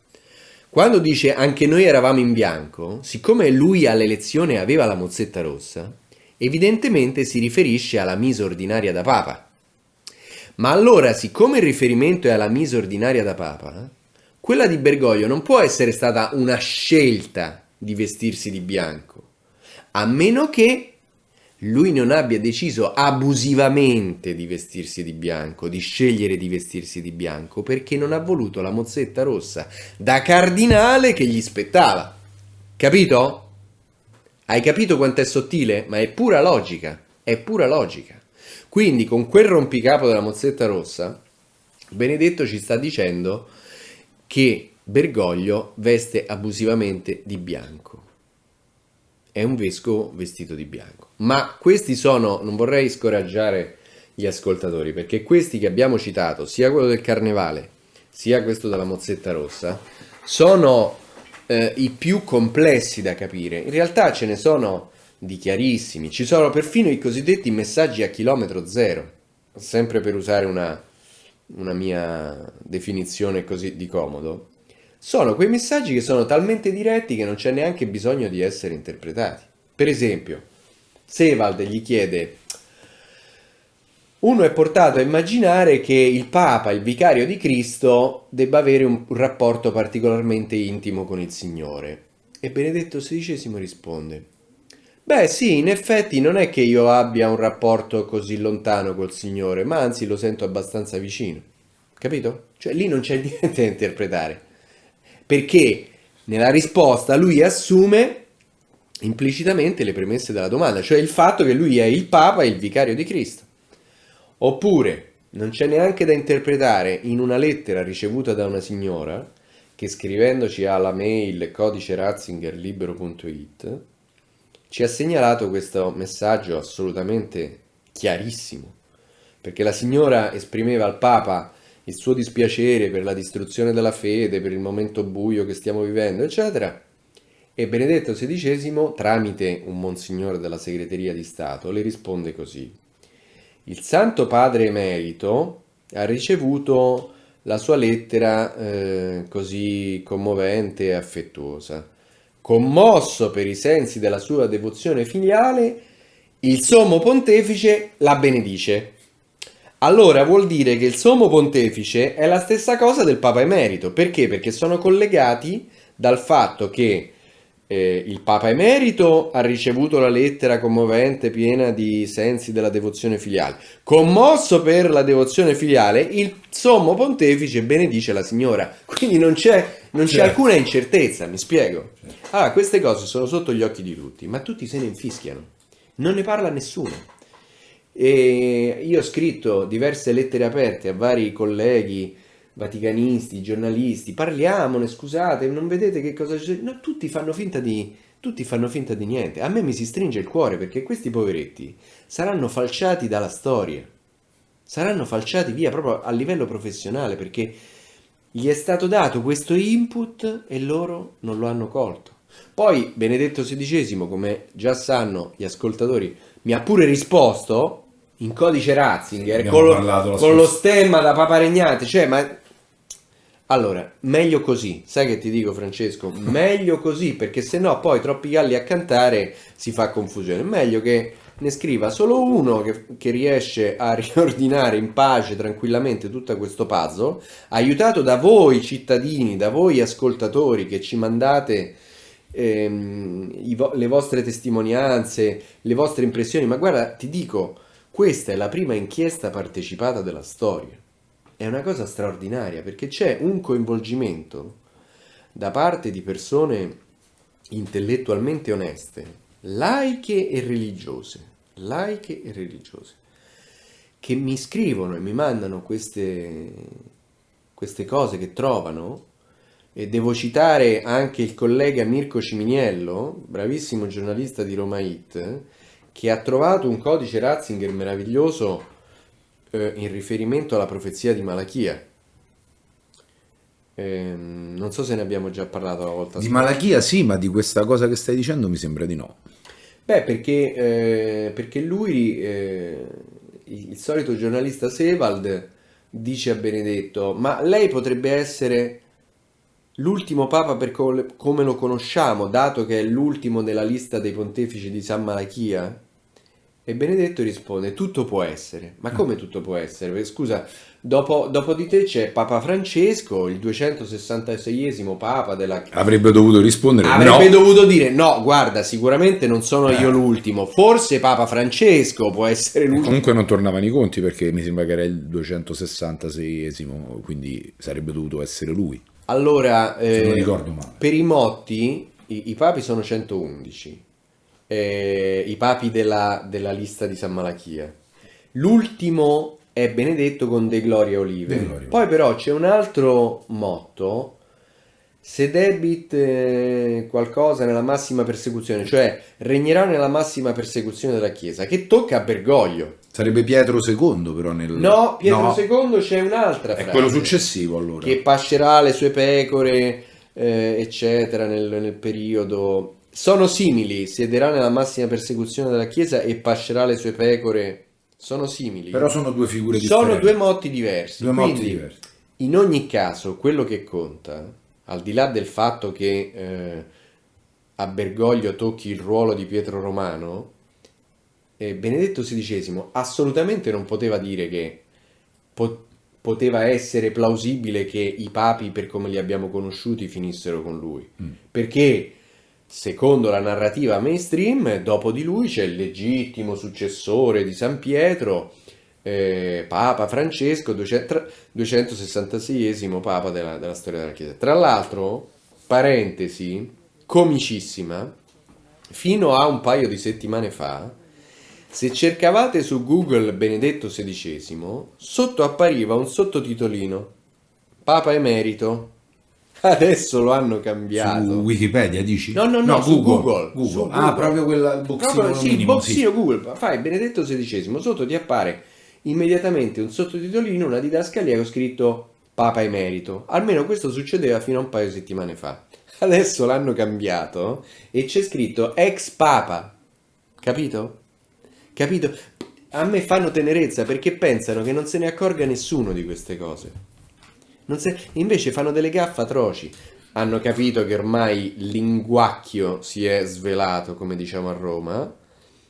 Quando dice anche noi eravamo in bianco, siccome lui all'elezione aveva la mozzetta rossa, evidentemente si riferisce alla mise ordinaria da papa. Ma allora, siccome il riferimento è alla mise ordinaria da papa, quella di Bergoglio non può essere stata una scelta di vestirsi di bianco, a meno che lui non abbia deciso abusivamente di vestirsi di bianco, di scegliere di vestirsi di bianco, perché non ha voluto la mozzetta rossa da cardinale che gli spettava. Capito? Hai capito quanto è sottile? Ma è pura logica, è pura logica. Quindi con quel rompicapo della mozzetta rossa, Benedetto ci sta dicendo che Bergoglio veste abusivamente di bianco. È un vescovo vestito di bianco. Ma questi sono, non vorrei scoraggiare gli ascoltatori, perché questi che abbiamo citato, sia quello del carnevale, sia questo della mozzetta rossa, sono i più complessi da capire. In realtà ce ne sono di chiarissimi, ci sono perfino i cosiddetti messaggi a chilometro zero, sempre per usare una mia definizione così di comodo. Sono quei messaggi che sono talmente diretti che non c'è neanche bisogno di essere interpretati. Per esempio, Sebald gli chiede: uno è portato a immaginare che il Papa, il vicario di Cristo, debba avere un rapporto particolarmente intimo con il Signore. E Benedetto XVI risponde: beh sì, in effetti non è che io abbia un rapporto così lontano col Signore, ma anzi lo sento abbastanza vicino. Capito? Cioè lì non c'è niente da interpretare, perché nella risposta lui assume implicitamente le premesse della domanda, cioè il fatto che lui è il Papa e il vicario di Cristo. Oppure non c'è neanche da interpretare in una lettera ricevuta da una signora che, scrivendoci alla mail codiceratzingerlibero.it, ci ha segnalato questo messaggio assolutamente chiarissimo, perché la signora esprimeva al Papa il suo dispiacere per la distruzione della fede, per il momento buio che stiamo vivendo, eccetera, e Benedetto XVI, tramite un monsignore della segreteria di Stato, le risponde così: il Santo Padre Emerito ha ricevuto la sua lettera così commovente e affettuosa. Commosso per i sensi della sua devozione filiale, il Sommo Pontefice la benedice. Allora vuol dire che il Sommo Pontefice è la stessa cosa del Papa Emerito. Perché? Perché sono collegati dal fatto che Il Papa Emerito ha ricevuto la lettera commovente piena di sensi della devozione filiale. Commosso per la devozione filiale, il Sommo Pontefice benedice la Signora. Quindi non c'è alcuna incertezza, mi spiego. Allora, queste cose sono sotto gli occhi di tutti, ma tutti se ne infischiano. Non ne parla nessuno. E io ho scritto diverse lettere aperte a vari colleghi vaticanisti, giornalisti, parliamone, scusate, non vedete che cosa c'è? No, tutti fanno finta di niente. A me mi si stringe il cuore perché questi poveretti saranno falciati dalla storia, saranno falciati via proprio a livello professionale perché gli è stato dato questo input e loro non lo hanno colto. Poi Benedetto XVI, come già sanno gli ascoltatori, mi ha pure risposto in codice Ratzinger con lo stemma da Papa Regnante, cioè, ma allora, meglio così, sai che ti dico Francesco? Meglio così, perché se no poi troppi galli a cantare si fa confusione. Meglio che ne scriva solo uno che riesce a riordinare in pace, tranquillamente tutto questo puzzle, aiutato da voi cittadini, da voi ascoltatori che ci mandate le vostre testimonianze, le vostre impressioni. Ma guarda, ti dico, questa è la prima inchiesta partecipata della storia. È una cosa straordinaria perché c'è un coinvolgimento da parte di persone intellettualmente oneste, laiche e religiose, che mi scrivono e mi mandano queste cose che trovano. E devo citare anche il collega Mirko Ciminiello, bravissimo giornalista di Roma It, che ha trovato un codice Ratzinger meraviglioso in riferimento alla profezia di Malachia. Non so se ne abbiamo già parlato la volta Di scorsa. Malachia sì, ma di questa cosa che stai dicendo mi sembra di no. Beh, perché lui, il solito giornalista Sebald, dice a Benedetto: ma lei potrebbe essere l'ultimo papa per come lo conosciamo, dato che è l'ultimo nella lista dei pontefici di San Malachia? E Benedetto risponde: tutto può essere. Ma come tutto può essere? Perché, scusa, dopo di te c'è Papa Francesco, il 266esimo papa della... Avrebbe dovuto rispondere Avrebbe no. dovuto dire: no, guarda, sicuramente non sono io l'ultimo, forse Papa Francesco può essere l'ultimo. Comunque non tornavano i conti perché mi sembra che era il 266esimo, quindi sarebbe dovuto essere lui. Allora, Se non ricordo male. per i motti, i papi sono 111, i papi della lista di San Malachia. L'ultimo è Benedetto con De Gloria Olive. De Gloria. Poi però c'è un altro motto: se debit qualcosa nella massima persecuzione, cioè regnerà nella massima persecuzione della Chiesa, che tocca a Bergoglio. Sarebbe Pietro II però nel... No, Pietro II c'è un'altra frase. È quello successivo allora. Che pascerà le sue pecore, eccetera, nel periodo. Sono simili, siederà nella massima persecuzione della Chiesa e pascerà le sue pecore. Sono simili. Però sono due figure differenti. Sono due motti diversi. Due motti Quindi, diversi. in ogni caso, quello che conta, al di là del fatto che a Bergoglio tocchi il ruolo di Pietro Romano, Benedetto XVI assolutamente non poteva dire che poteva essere plausibile che i papi, per come li abbiamo conosciuti, finissero con lui. Perché, secondo la narrativa mainstream, dopo di lui c'è il legittimo successore di San Pietro, Papa Francesco, 266esimo Papa della storia della Chiesa. Tra l'altro, parentesi, comicissima, fino a un paio di settimane fa, se cercavate su Google Benedetto XVI, sotto appariva un sottotitolino: Papa Emerito. Adesso lo hanno cambiato. Su Wikipedia dici? No, su Google. Su Google. Ah, proprio quel boxino Sì, il minimo, boxino Google. Fai Benedetto XVI, sotto ti appare immediatamente un sottotitolino, una didascalia con scritto Papa Emerito. Almeno questo succedeva fino a un paio di settimane fa. Adesso l'hanno cambiato e c'è scritto ex Papa. Capito? A me fanno tenerezza perché pensano che non se ne accorga nessuno di queste cose. Invece fanno delle gaffe atroci. Hanno capito che ormai il linguacchio si è svelato, come diciamo a Roma,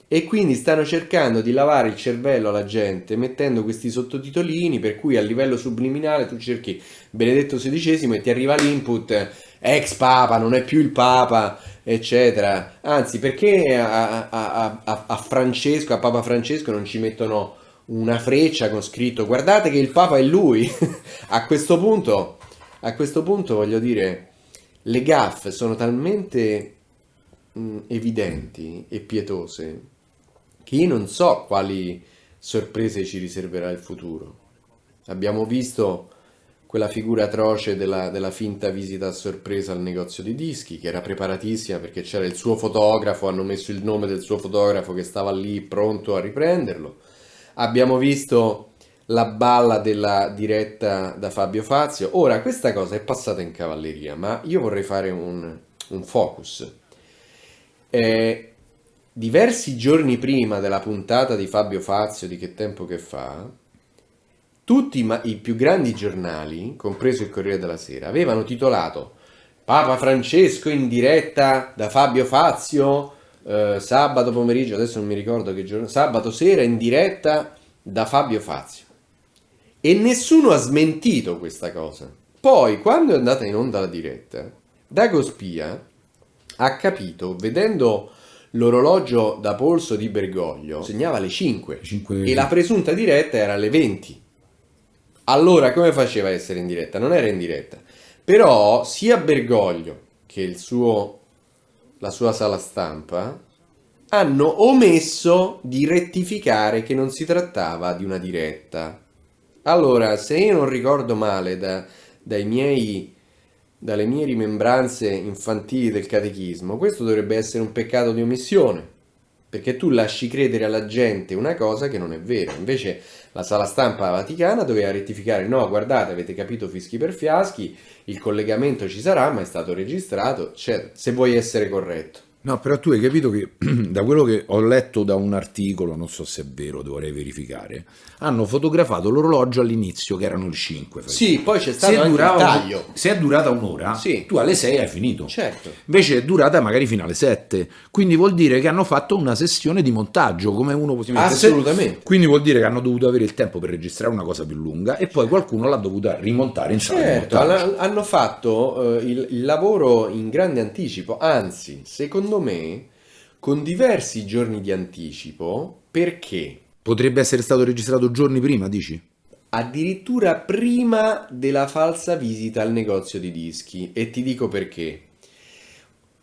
e quindi stanno cercando di lavare il cervello alla gente mettendo questi sottotitolini, per cui a livello subliminale tu cerchi Benedetto XVI e ti arriva l'input ex Papa, non è più il Papa, eccetera. Anzi, perché a Francesco, a Papa Francesco non ci mettono una freccia con scritto guardate che il Papa è lui? A questo punto voglio dire, le gaffe sono talmente evidenti e pietose che io non so quali sorprese ci riserverà il futuro. Abbiamo visto quella figura atroce della finta visita a sorpresa al negozio di dischi, che era preparatissima perché c'era il suo fotografo, hanno messo il nome del suo fotografo che stava lì pronto a riprenderlo. Abbiamo visto la balla della diretta da Fabio Fazio. Ora, questa cosa è passata in cavalleria, ma io vorrei fare un focus. Diversi giorni prima della puntata di Fabio Fazio, di Che tempo che fa, tutti i più grandi giornali, compreso il Corriere della Sera, avevano titolato Papa Francesco in diretta da Fabio Fazio, sabato pomeriggio, adesso non mi ricordo che giorno, sabato sera in diretta da Fabio Fazio. E nessuno ha smentito questa cosa. Poi, quando è andata in onda la diretta, Dago Spia ha capito, vedendo l'orologio da polso di Bergoglio, segnava le 5 e la presunta diretta era alle 20. Allora, come faceva a essere in diretta? Non era in diretta. Però sia Bergoglio che la sua sala stampa hanno omesso di rettificare che non si trattava di una diretta. Allora, se io non ricordo male dalle mie rimembranze infantili del catechismo, questo dovrebbe essere un peccato di omissione, perché tu lasci credere alla gente una cosa che non è vera. Invece la sala stampa vaticana doveva rettificare: no, guardate, avete capito fischi per fiaschi, il collegamento ci sarà, ma è stato registrato, eccetera, se vuoi essere corretto. No, però tu hai capito che da quello che ho letto da un articolo, non so se è vero, dovrei verificare, hanno fotografato l'orologio all'inizio che erano le 5. Sì, poi c'è stato anche il taglio. Se è durata un'ora, sì, tu alle 6 hai finito. Certo. Invece è durata magari fino alle 7, quindi vuol dire che hanno fatto una sessione di montaggio, come uno possiamo dire. Assolutamente. Quindi vuol dire che hanno dovuto avere il tempo per registrare una cosa più lunga e poi qualcuno l'ha dovuta rimontare in sala di montaggio. Hanno fatto il lavoro in grande anticipo, anzi, secondo me, con diversi giorni di anticipo, perché potrebbe essere stato registrato giorni prima, dici? Addirittura prima della falsa visita al negozio di dischi. E ti dico perché.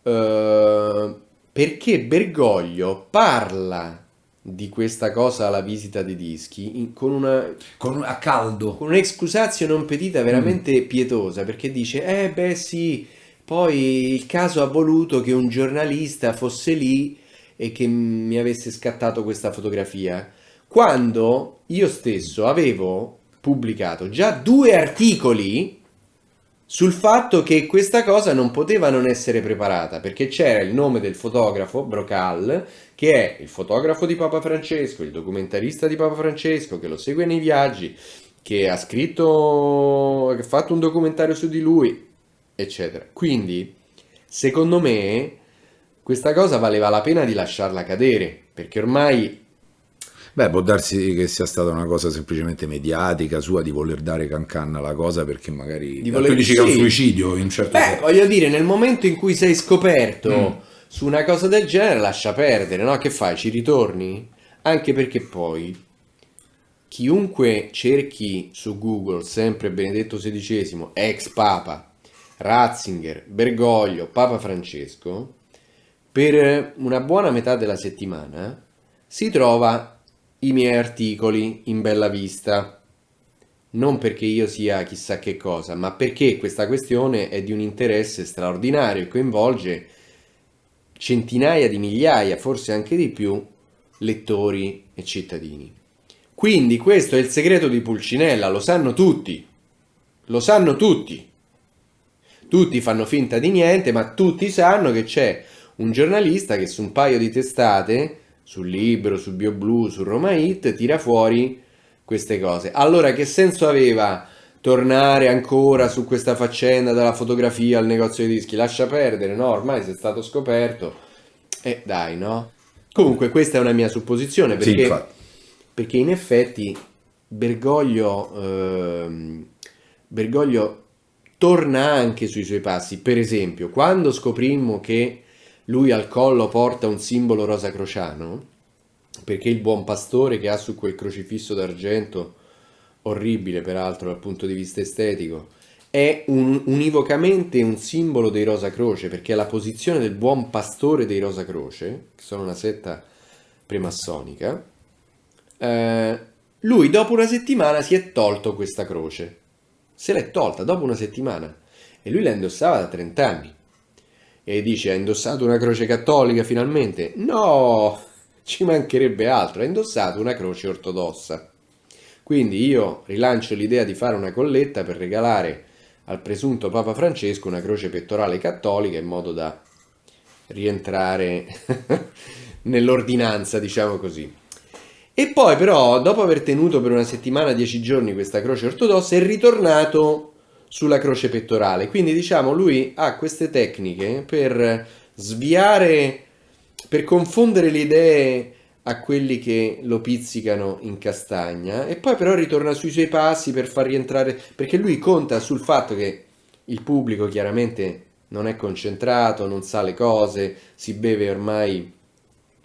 Perché Bergoglio parla di questa cosa alla visita dei dischi a caldo, con un'excusatio non petita veramente pietosa, perché dice beh sì, poi il caso ha voluto che un giornalista fosse lì e che mi avesse scattato questa fotografia, quando io stesso avevo pubblicato già 2 articoli sul fatto che questa cosa non poteva non essere preparata, perché c'era il nome del fotografo Brocal, che è il fotografo di Papa Francesco, il documentarista di Papa Francesco, che lo segue nei viaggi, che ha scritto, che ha fatto un documentario su di lui, eccetera. Quindi, secondo me, questa cosa valeva la pena di lasciarla cadere, perché ormai... Beh, può darsi che sia stata una cosa semplicemente mediatica sua, di voler dare cancan alla cosa, perché magari di voler... tu dici che è un suicidio in certo senso. Voglio dire, nel momento in cui sei scoperto su una cosa del genere, lascia perdere, no? Che fai? Ci ritorni? Anche perché poi chiunque cerchi su Google sempre Benedetto XVI, ex Papa, Ratzinger, Bergoglio, Papa Francesco, per una buona metà della settimana si trova i miei articoli in bella vista, non perché io sia chissà che cosa, ma perché questa questione è di un interesse straordinario e coinvolge centinaia di migliaia, forse anche di più, lettori e cittadini. Quindi questo è il segreto di Pulcinella, lo sanno tutti, tutti fanno finta di niente, ma tutti sanno che c'è un giornalista che su un paio di testate, sul Libro, su BioBlue, su Roma Hit, tira fuori queste cose. Allora, che senso aveva tornare ancora su questa faccenda della fotografia al negozio di dischi? Lascia perdere, no? Ormai sei stato scoperto. Dai, no? Comunque, questa è una mia supposizione, perché, sì, perché in effetti Bergoglio torna anche sui suoi passi. Per esempio, quando scoprimmo che lui al collo porta un simbolo rosacrociano, perché il buon pastore che ha su quel crocifisso d'argento, orribile peraltro dal punto di vista estetico, è univocamente un simbolo dei Rosa Croce, perché è la posizione del buon pastore dei Rosa Croce, che sono una setta premassonica. Lui dopo una settimana si è tolto questa croce, se l'è tolta dopo una settimana, e lui la indossava da 30 anni, e dice: ha indossato una croce cattolica finalmente? No, ci mancherebbe altro, ha indossato una croce ortodossa. Quindi io rilancio l'idea di fare una colletta per regalare al presunto Papa Francesco una croce pettorale cattolica, in modo da rientrare nell'ordinanza, diciamo così. E poi però, dopo aver tenuto per una settimana, 10 giorni questa croce ortodossa, è ritornato sulla croce pettorale. Quindi diciamo lui ha queste tecniche per sviare, per confondere le idee a quelli che lo pizzicano in castagna, e poi però ritorna sui suoi passi per far rientrare, perché lui conta sul fatto che il pubblico chiaramente non è concentrato, non sa le cose, si beve ormai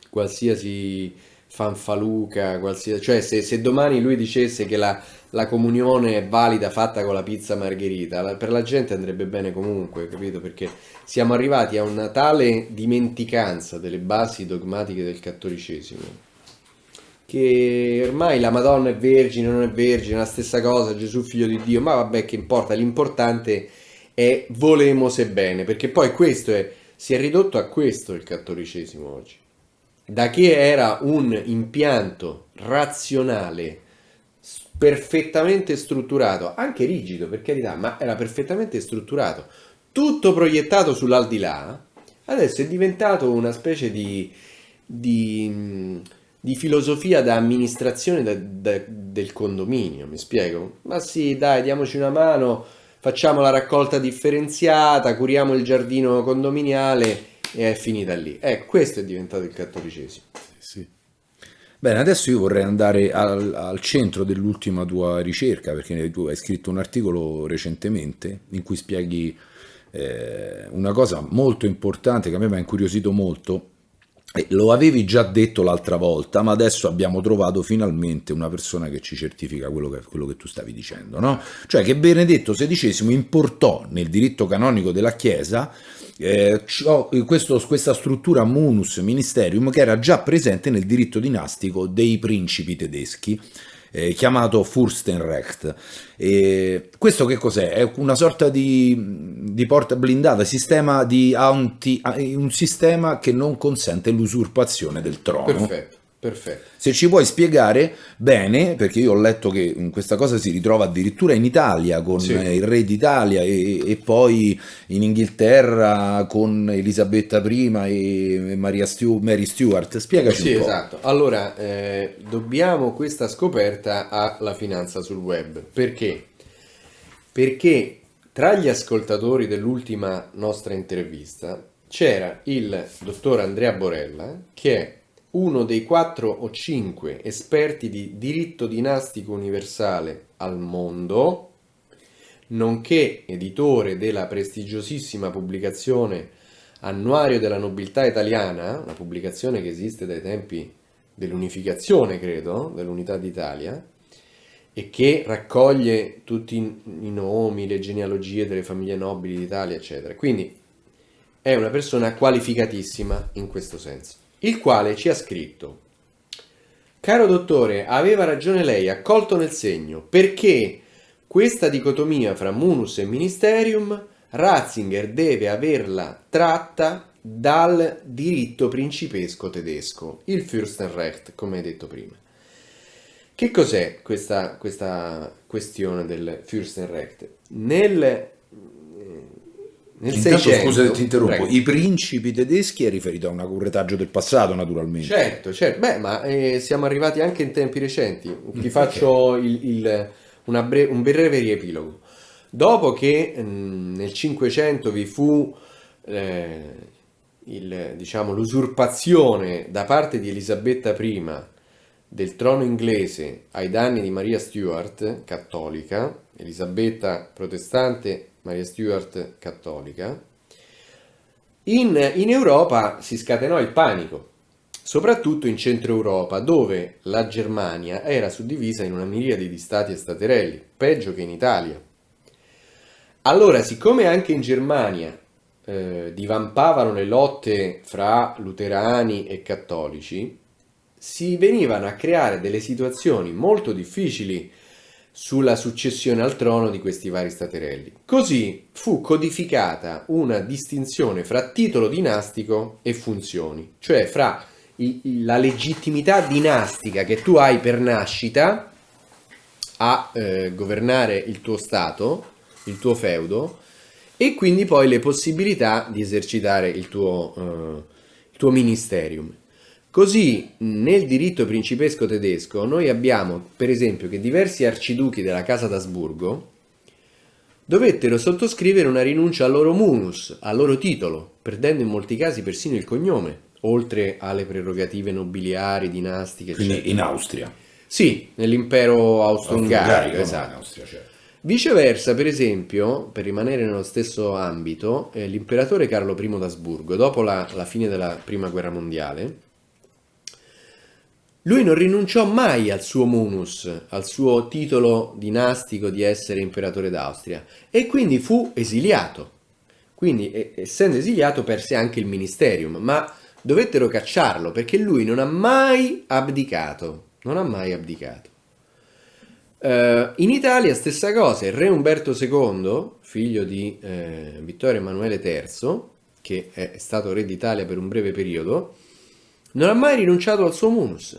qualsiasi fanfaluca, cioè se domani lui dicesse che la comunione è valida fatta con la pizza margherita, per la gente andrebbe bene comunque, capito? Perché siamo arrivati a una tale dimenticanza delle basi dogmatiche del cattolicesimo, che ormai la Madonna è vergine, non è vergine, la stessa cosa, Gesù figlio di Dio, ma vabbè, che importa, l'importante è volemo bene, perché poi si è ridotto a questo il cattolicesimo oggi. Da che era un impianto razionale perfettamente strutturato, anche rigido per carità, ma era perfettamente strutturato, tutto proiettato sull'aldilà, adesso è diventato una specie di filosofia da amministrazione del condominio, mi spiego? Ma sì, dai, diamoci una mano, facciamo la raccolta differenziata, curiamo il giardino condominiale e è finita lì. Questo è diventato il cattolicesimo. Sì. Bene, adesso io vorrei andare al centro dell'ultima tua ricerca, perché tu hai scritto un articolo recentemente in cui spieghi una cosa molto importante che a me mi ha incuriosito molto. Lo avevi già detto l'altra volta, ma adesso abbiamo trovato finalmente una persona che ci certifica quello che tu stavi dicendo, no? Cioè che Benedetto XVI importò nel diritto canonico della Chiesa questa struttura munus ministerium che era già presente nel diritto dinastico dei principi tedeschi, chiamato Fürstenrecht. Questo che cos'è? È una sorta di porta blindata, un sistema che non consente l'usurpazione del trono. Perfetto. Se ci puoi spiegare bene, perché io ho letto che questa cosa si ritrova addirittura in Italia con il re d'Italia e poi in Inghilterra con Elisabetta I e Mary Stuart. Spiegaci un po'. Esatto. Allora, dobbiamo questa scoperta alla finanza sul web. Perché? Perché tra gli ascoltatori dell'ultima nostra intervista c'era il dottor Andrea Borella, che è uno dei 4 o 5 esperti di diritto dinastico universale al mondo, nonché editore della prestigiosissima pubblicazione Annuario della Nobiltà Italiana, una pubblicazione che esiste dai tempi dell'unificazione, credo, dell'Unità d'Italia, e che raccoglie tutti i nomi, le genealogie delle famiglie nobili d'Italia, eccetera. Quindi è una persona qualificatissima in questo senso, il quale ci ha scritto: caro dottore, aveva ragione lei, ha colto nel segno, perché questa dicotomia fra munus e ministerium Ratzinger deve averla tratta dal diritto principesco tedesco, il Fürstenrecht, come hai detto prima. Che cos'è questa questione del Fürstenrecht? Nel Intanto, 600, scusa se ti interrompo, prego. i principi tedeschi è riferito a un curretaggio del passato, naturalmente. Certo, beh, ma siamo arrivati anche in tempi recenti. Ti faccio un breve riepilogo. Dopo che nel 500 vi fu l'usurpazione da parte di Elisabetta I del trono inglese ai danni di Maria Stuart, cattolica, Elisabetta protestante, Maria Stuart cattolica, In Europa si scatenò il panico, soprattutto in Centro Europa, dove la Germania era suddivisa in una miriade di stati e staterelli, peggio che in Italia. Allora, siccome anche in Germania divampavano le lotte fra luterani e cattolici, si venivano a creare delle situazioni molto difficili sulla successione al trono di questi vari staterelli. Così fu codificata una distinzione fra titolo dinastico e funzioni, cioè fra la legittimità dinastica che tu hai per nascita a governare il tuo stato, il tuo feudo, e quindi poi le possibilità di esercitare il tuo ministerium. Così nel diritto principesco tedesco noi abbiamo per esempio che diversi arciduchi della casa d'Asburgo dovettero sottoscrivere una rinuncia al loro munus, al loro titolo, perdendo in molti casi persino il cognome, oltre alle prerogative nobiliari, dinastiche, Quindi eccetera. in Austria. Sì, nell'impero austro-ungarico, no? esatto. In Austria, certo. Viceversa, per esempio, per rimanere nello stesso ambito, l'imperatore Carlo I d'Asburgo, dopo la fine della Prima Guerra Mondiale, lui non rinunciò mai al suo munus, al suo titolo dinastico di essere imperatore d'Austria, e quindi fu esiliato. Quindi, essendo esiliato, perse anche il ministerium, ma dovettero cacciarlo perché lui non ha mai abdicato. Non ha mai abdicato. In Italia stessa cosa, il re Umberto II, figlio di Vittorio Emanuele III, che è stato re d'Italia per un breve periodo, non ha mai rinunciato al suo munus,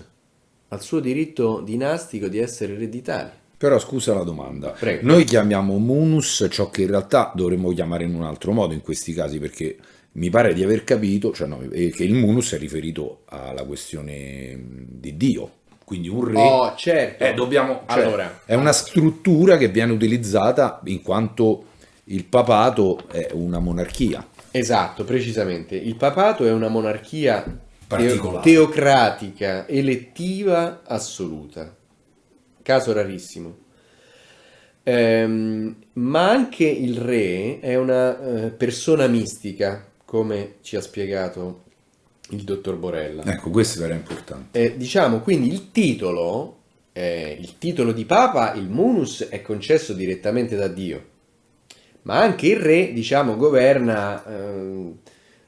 al suo diritto dinastico di essere re d'Italia. Però scusa la domanda, Prego. noi chiamiamo munus ciò che in realtà dovremmo chiamare in un altro modo in questi casi, perché mi pare di aver capito, cioè no, che il munus è riferito alla questione di Dio, quindi un re. Oh, certo. Dobbiamo, cioè, Allora, è una struttura che viene utilizzata in quanto il papato è una monarchia. esatto, precisamente. Il papato è una monarchia Particolare. teocratica, elettiva assoluta. Caso rarissimo. Ma anche il re è una persona mistica, come ci ha spiegato il dottor Borella. Ecco, questo era importante. Diciamo, quindi il titolo di papa, il munus, è concesso direttamente da Dio. Ma anche il re, diciamo, governa,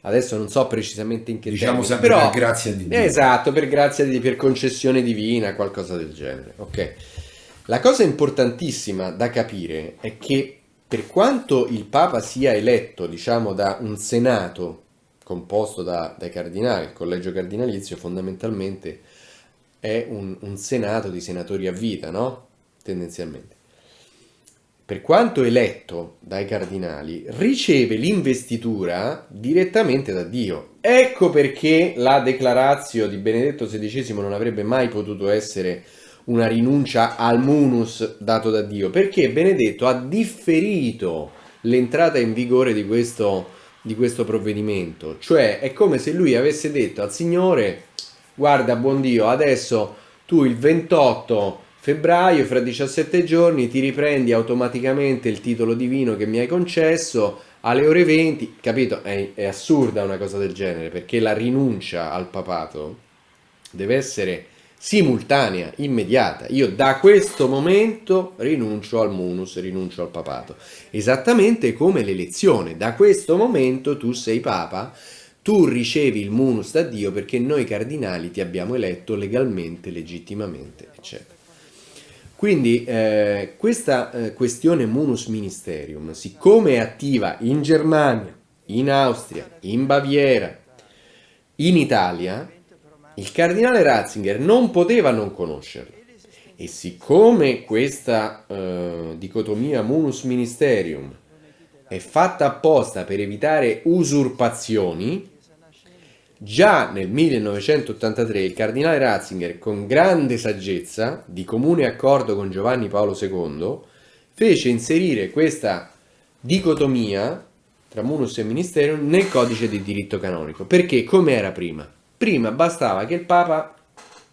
adesso non so precisamente in che Diciamo termini, sempre però, per grazia di Dio. Esatto, per grazia di per concessione divina, qualcosa del genere. Ok. La cosa importantissima da capire è che per quanto il papa sia eletto, diciamo, da un senato composto dai cardinali, il collegio cardinalizio fondamentalmente è un senato di senatori a vita, no? Tendenzialmente. Per quanto eletto dai cardinali, riceve l'investitura direttamente da Dio. Ecco perché la declaratio di Benedetto XVI non avrebbe mai potuto essere una rinuncia al munus dato da Dio, perché Benedetto ha differito l'entrata in vigore di questo provvedimento. Cioè è come se lui avesse detto al Signore: guarda, buon Dio, adesso tu il 28 febbraio, fra 17 giorni, ti riprendi automaticamente il titolo divino che mi hai concesso alle ore 20, capito? È assurda una cosa del genere, perché la rinuncia al papato deve essere simultanea, immediata. Io da questo momento rinuncio al munus, rinuncio al papato. Esattamente come l'elezione. Da questo momento tu sei papa, tu ricevi il munus da Dio perché noi cardinali ti abbiamo eletto legalmente, legittimamente, eccetera. Quindi questa questione munus ministerium, siccome è attiva in Germania, in Austria, in Baviera, in Italia, il cardinale Ratzinger non poteva non conoscerlo. E siccome questa dicotomia munus ministerium è fatta apposta per evitare usurpazioni, già nel 1983 il cardinale Ratzinger, con grande saggezza, di comune accordo con Giovanni Paolo II, fece inserire questa dicotomia tra munus e ministerium nel codice di diritto canonico. Perché come era prima? Prima bastava che il Papa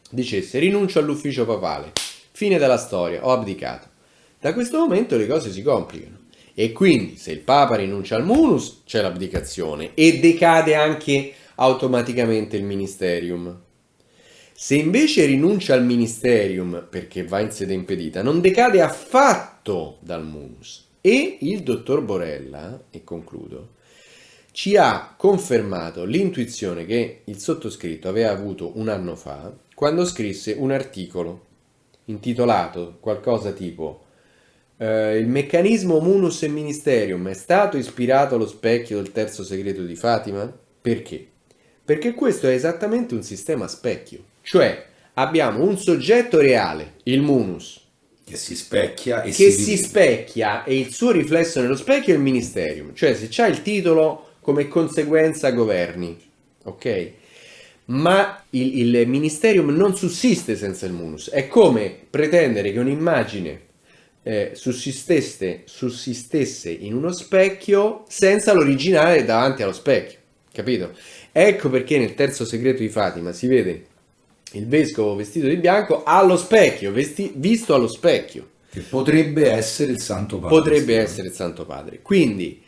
dicesse: rinuncio all'ufficio papale, fine della storia, ho abdicato. Da questo momento le cose si complicano E quindi se il Papa rinuncia al munus c'è l'abdicazione e decade anche automaticamente il ministerium. Se invece rinuncia al ministerium perché va in sede impedita, non decade affatto dal munus. E il dottor Borella, e concludo, ci ha confermato l'intuizione che il sottoscritto aveva avuto un anno fa quando scrisse un articolo intitolato qualcosa tipo il meccanismo munus e ministerium è stato ispirato allo specchio del terzo segreto di Fatima? Perché? Perché questo è esattamente un sistema specchio, cioè abbiamo un soggetto reale, il munus, che si specchia e che si si specchia e il suo riflesso nello specchio è il ministerium, cioè se c'hai il titolo come conseguenza governi, ok? Ma il ministerium non sussiste senza il munus, è come pretendere che un'immagine sussistesse in uno specchio senza l'originale davanti allo specchio, capito? Ecco perché nel terzo segreto di Fatima si vede il vescovo vestito di bianco allo specchio, visto allo specchio. Che potrebbe essere il Santo Padre. Potrebbe essere il Santo Padre. Quindi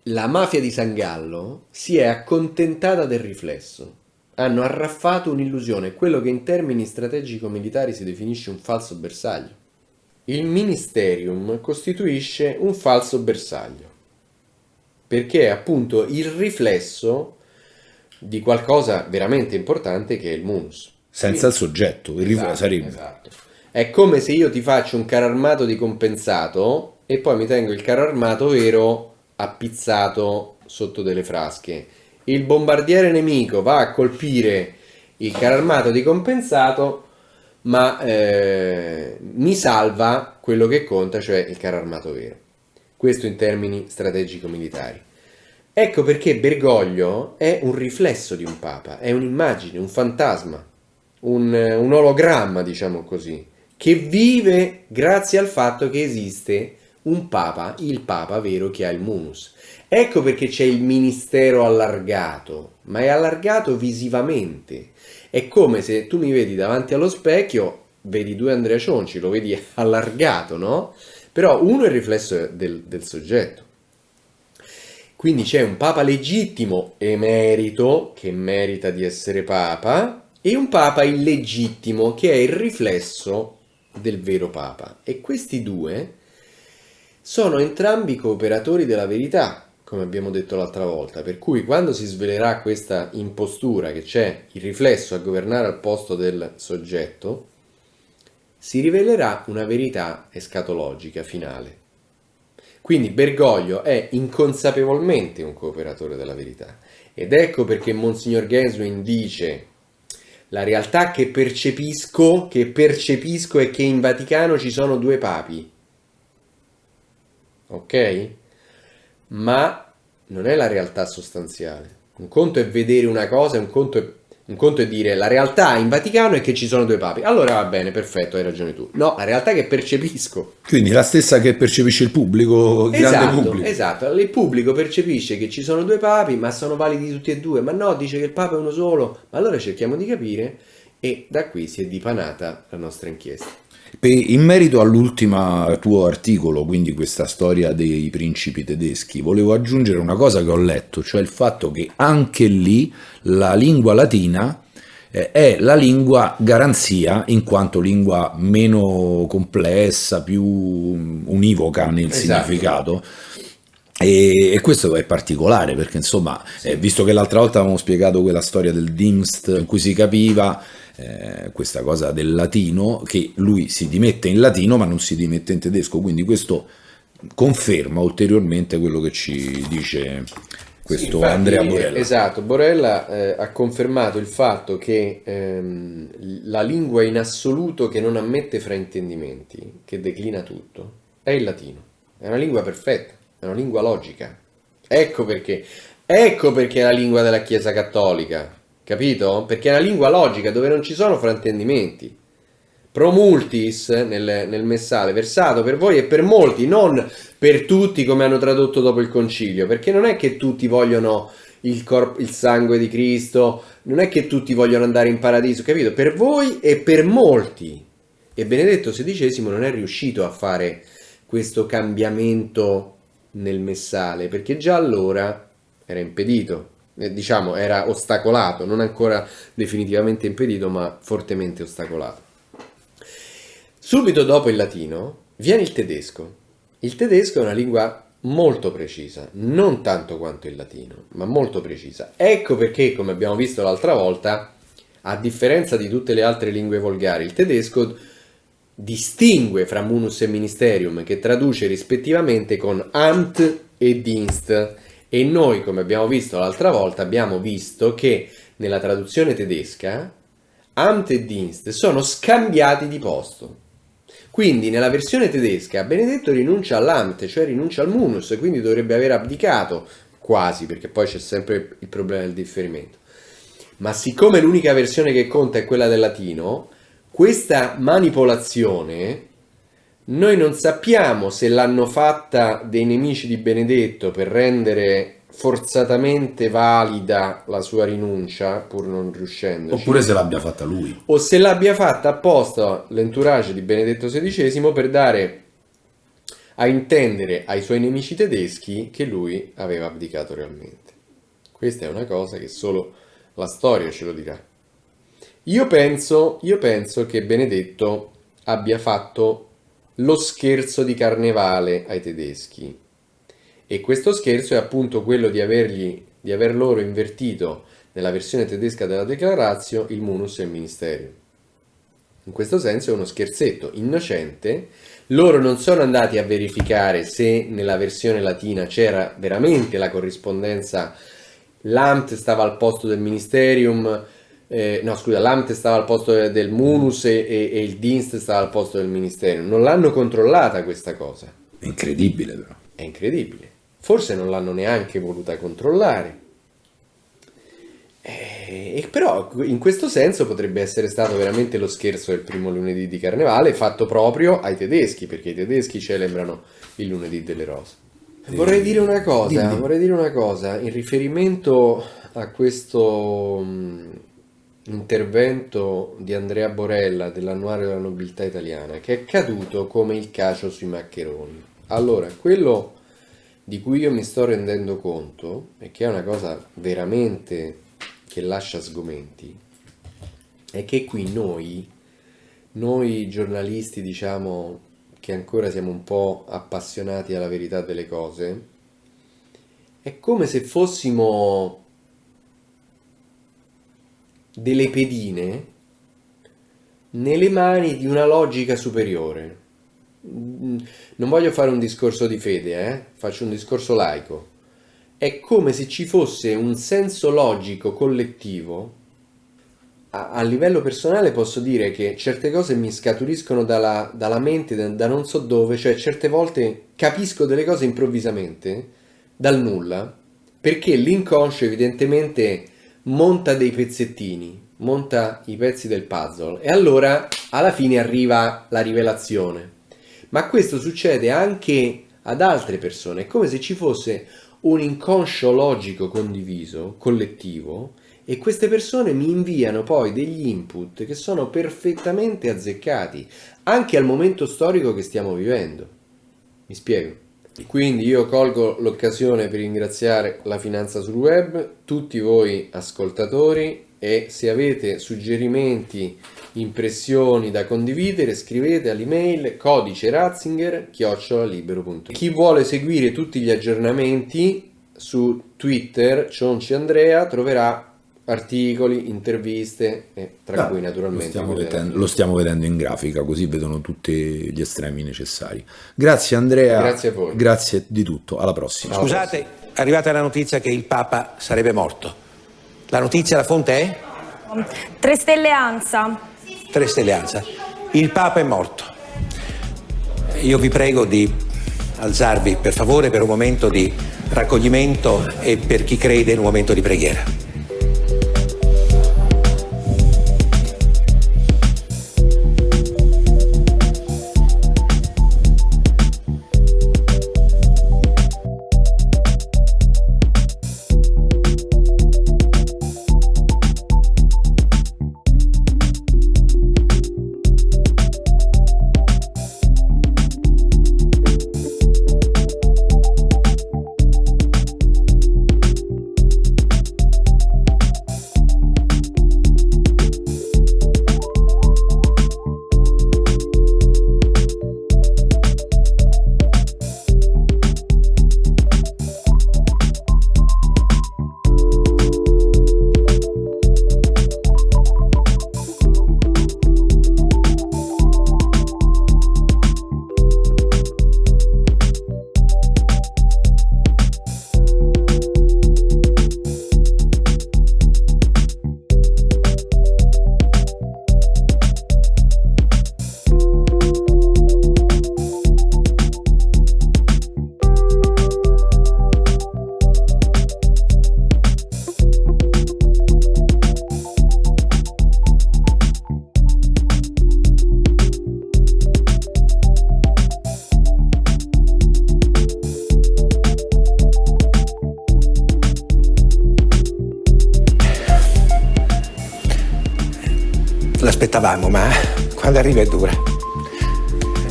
la mafia di San Gallo si è accontentata del riflesso. Hanno arraffato un'illusione, quello che in termini strategico-militari si definisce un falso bersaglio. Il ministerium costituisce un falso bersaglio, perché è appunto il riflesso di qualcosa veramente importante che è il munus. Senza il soggetto, il riflesso sarebbe. Esatto. È come se io ti faccio un carro armato di compensato e poi mi tengo il carro armato vero appizzato sotto delle frasche. Il bombardiere nemico va a colpire il carro armato di compensato, ma mi salva quello che conta, cioè il carro armato vero. Questo in termini strategico-militari. Ecco perché Bergoglio è un riflesso di un papa, è un'immagine, un fantasma, un ologramma, diciamo così, che vive grazie al fatto che esiste un papa, il papa vero che ha il munus. Ecco perché c'è il ministero allargato, ma è allargato visivamente. È come se tu mi vedi davanti allo specchio, vedi due Andrea Cionci, lo vedi allargato, no? Però uno è il riflesso del soggetto. Quindi c'è un papa legittimo emerito, che merita di essere papa, e un papa illegittimo, che è il riflesso del vero papa. E questi due sono entrambi cooperatori della verità, come abbiamo detto l'altra volta, per cui quando si svelerà questa impostura che c'è il riflesso a governare al posto del soggetto, si rivelerà una verità escatologica finale. Quindi Bergoglio è inconsapevolmente un cooperatore della verità, ed ecco perché Monsignor Genswein dice: la realtà che percepisco è che in Vaticano ci sono due papi, ok? Ma non è la realtà sostanziale. Un conto è vedere una cosa, un conto è dire la realtà in Vaticano è che ci sono due papi. Allora va bene, perfetto, hai ragione tu. No, la realtà che percepisco. Quindi la stessa che percepisce il pubblico, il grande pubblico. Esatto, il pubblico percepisce che ci sono due papi, ma sono validi tutti e due. Ma no, dice che il papa è uno solo. Ma allora cerchiamo di capire, e da qui si è dipanata la nostra inchiesta. In merito all'ultimo tuo articolo, quindi questa storia dei principi tedeschi, volevo aggiungere una cosa che ho letto, cioè il fatto che anche lì la lingua latina è la lingua garanzia, in quanto lingua meno complessa, più univoca nel significato. E questo è particolare perché insomma, visto che l'altra volta avevamo spiegato quella storia del Dimst in cui si capiva questa cosa del latino, che lui si dimette in latino ma non si dimette in tedesco, quindi questo conferma ulteriormente quello che ci dice questo infatti, Andrea Borella. Esatto, Borella ha confermato il fatto che la lingua in assoluto che non ammette fraintendimenti, che declina tutto, è il latino. È una lingua perfetta, è una lingua logica. Ecco perché è la lingua della Chiesa Cattolica. Capito? Perché è una lingua logica dove non ci sono fraintendimenti. Pro multis nel messale, versato per voi e per molti, non per tutti come hanno tradotto dopo il concilio, perché non è che tutti vogliono il sangue di Cristo, non è che tutti vogliono andare in paradiso, capito? Per voi e per molti. E Benedetto XVI non è riuscito a fare questo cambiamento nel messale, perché già allora era impedito, diciamo era ostacolato, non ancora definitivamente impedito, ma fortemente ostacolato. Subito dopo il latino viene il tedesco. Il tedesco è una lingua molto precisa, non tanto quanto il latino, ma molto precisa. Ecco perché, come abbiamo visto l'altra volta, a differenza di tutte le altre lingue volgari, il tedesco distingue fra munus e ministerium, che traduce rispettivamente con Amt e Dienst, e noi, come abbiamo visto l'altra volta, abbiamo visto che nella traduzione tedesca Amt e Dienst sono scambiati di posto. Quindi nella versione tedesca Benedetto rinuncia all'Amt, cioè rinuncia al munus, quindi dovrebbe aver abdicato, quasi, perché poi c'è sempre il problema del differimento. Ma siccome l'unica versione che conta è quella del latino, questa manipolazione noi non sappiamo se l'hanno fatta dei nemici di Benedetto per rendere forzatamente valida la sua rinuncia, pur non riuscendo, Oppure se l'abbia fatta lui. o se l'abbia fatta apposta l'entourage di Benedetto XVI per dare a intendere ai suoi nemici tedeschi che lui aveva abdicato realmente. Questa è una cosa che solo la storia ce lo dirà. Io penso che Benedetto abbia fatto lo scherzo di carnevale ai tedeschi, e questo scherzo è appunto quello di aver loro invertito nella versione tedesca della Declaratio il munus e il ministerium. In questo senso è uno scherzetto innocente. Loro non sono andati a verificare se nella versione latina c'era veramente la corrispondenza, l'Amt stava al posto del ministerium, l'Amt stava al posto del munus e il Dienst stava al posto del ministerium. Non l'hanno controllata questa cosa. È incredibile però. È incredibile. Forse non l'hanno neanche voluta controllare. E però in questo senso potrebbe essere stato veramente lo scherzo del primo lunedì di carnevale fatto proprio ai tedeschi, perché i tedeschi celebrano il lunedì delle rose. Vorrei dire una cosa in riferimento a questo intervento di Andrea Borella dell'Annuario della Nobiltà Italiana, che è caduto come il cacio sui maccheroni. Allora, quello di cui io mi sto rendendo conto, e che è una cosa veramente che lascia sgomenti, è che qui noi giornalisti, diciamo, che ancora siamo un po' appassionati alla verità delle cose, è come se fossimo delle pedine nelle mani di una logica superiore. Non voglio fare un discorso di fede, faccio un discorso laico. È come se ci fosse un senso logico collettivo. A livello personale posso dire che certe cose mi scaturiscono dalla mente, da non so dove, cioè certe volte capisco delle cose improvvisamente, dal nulla, perché l'inconscio evidentemente monta dei pezzettini, monta i pezzi del puzzle, e allora alla fine arriva la rivelazione. Ma questo succede anche ad altre persone, è come se ci fosse un inconscio logico condiviso, collettivo, e queste persone mi inviano poi degli input che sono perfettamente azzeccati, anche al momento storico che stiamo vivendo. Mi spiego? Quindi io colgo l'occasione per ringraziare La Finanza sul Web, tutti voi ascoltatori, e se avete suggerimenti, impressioni da condividere, scrivete all'email codiceratzinger@libero.it. Chi vuole seguire tutti gli aggiornamenti su Twitter, Cionci Andrea, troverà articoli, interviste, tra cui naturalmente lo stiamo vedendo in grafica, così vedono tutti gli estremi necessari. Grazie Andrea, grazie a voi, grazie di tutto, alla prossima. Scusate, è arrivata la notizia che il Papa sarebbe morto. La notizia, la fonte è? 3 Stelle ANSA. 3 Stelle ANSA. Il Papa è morto. Io vi prego di alzarvi per favore per un momento di raccoglimento e per chi crede in un momento di preghiera. l'aspettavamo, ma quando arriva è dura.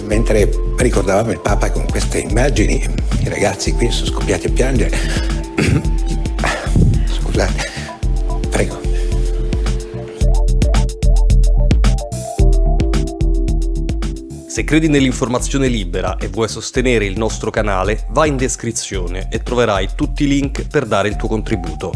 Mentre ricordavamo il Papa con queste immagini, i ragazzi qui sono scoppiati a piangere. Scusate, prego. Se credi nell'informazione libera e vuoi sostenere il nostro canale, vai in descrizione e troverai tutti i link per dare il tuo contributo.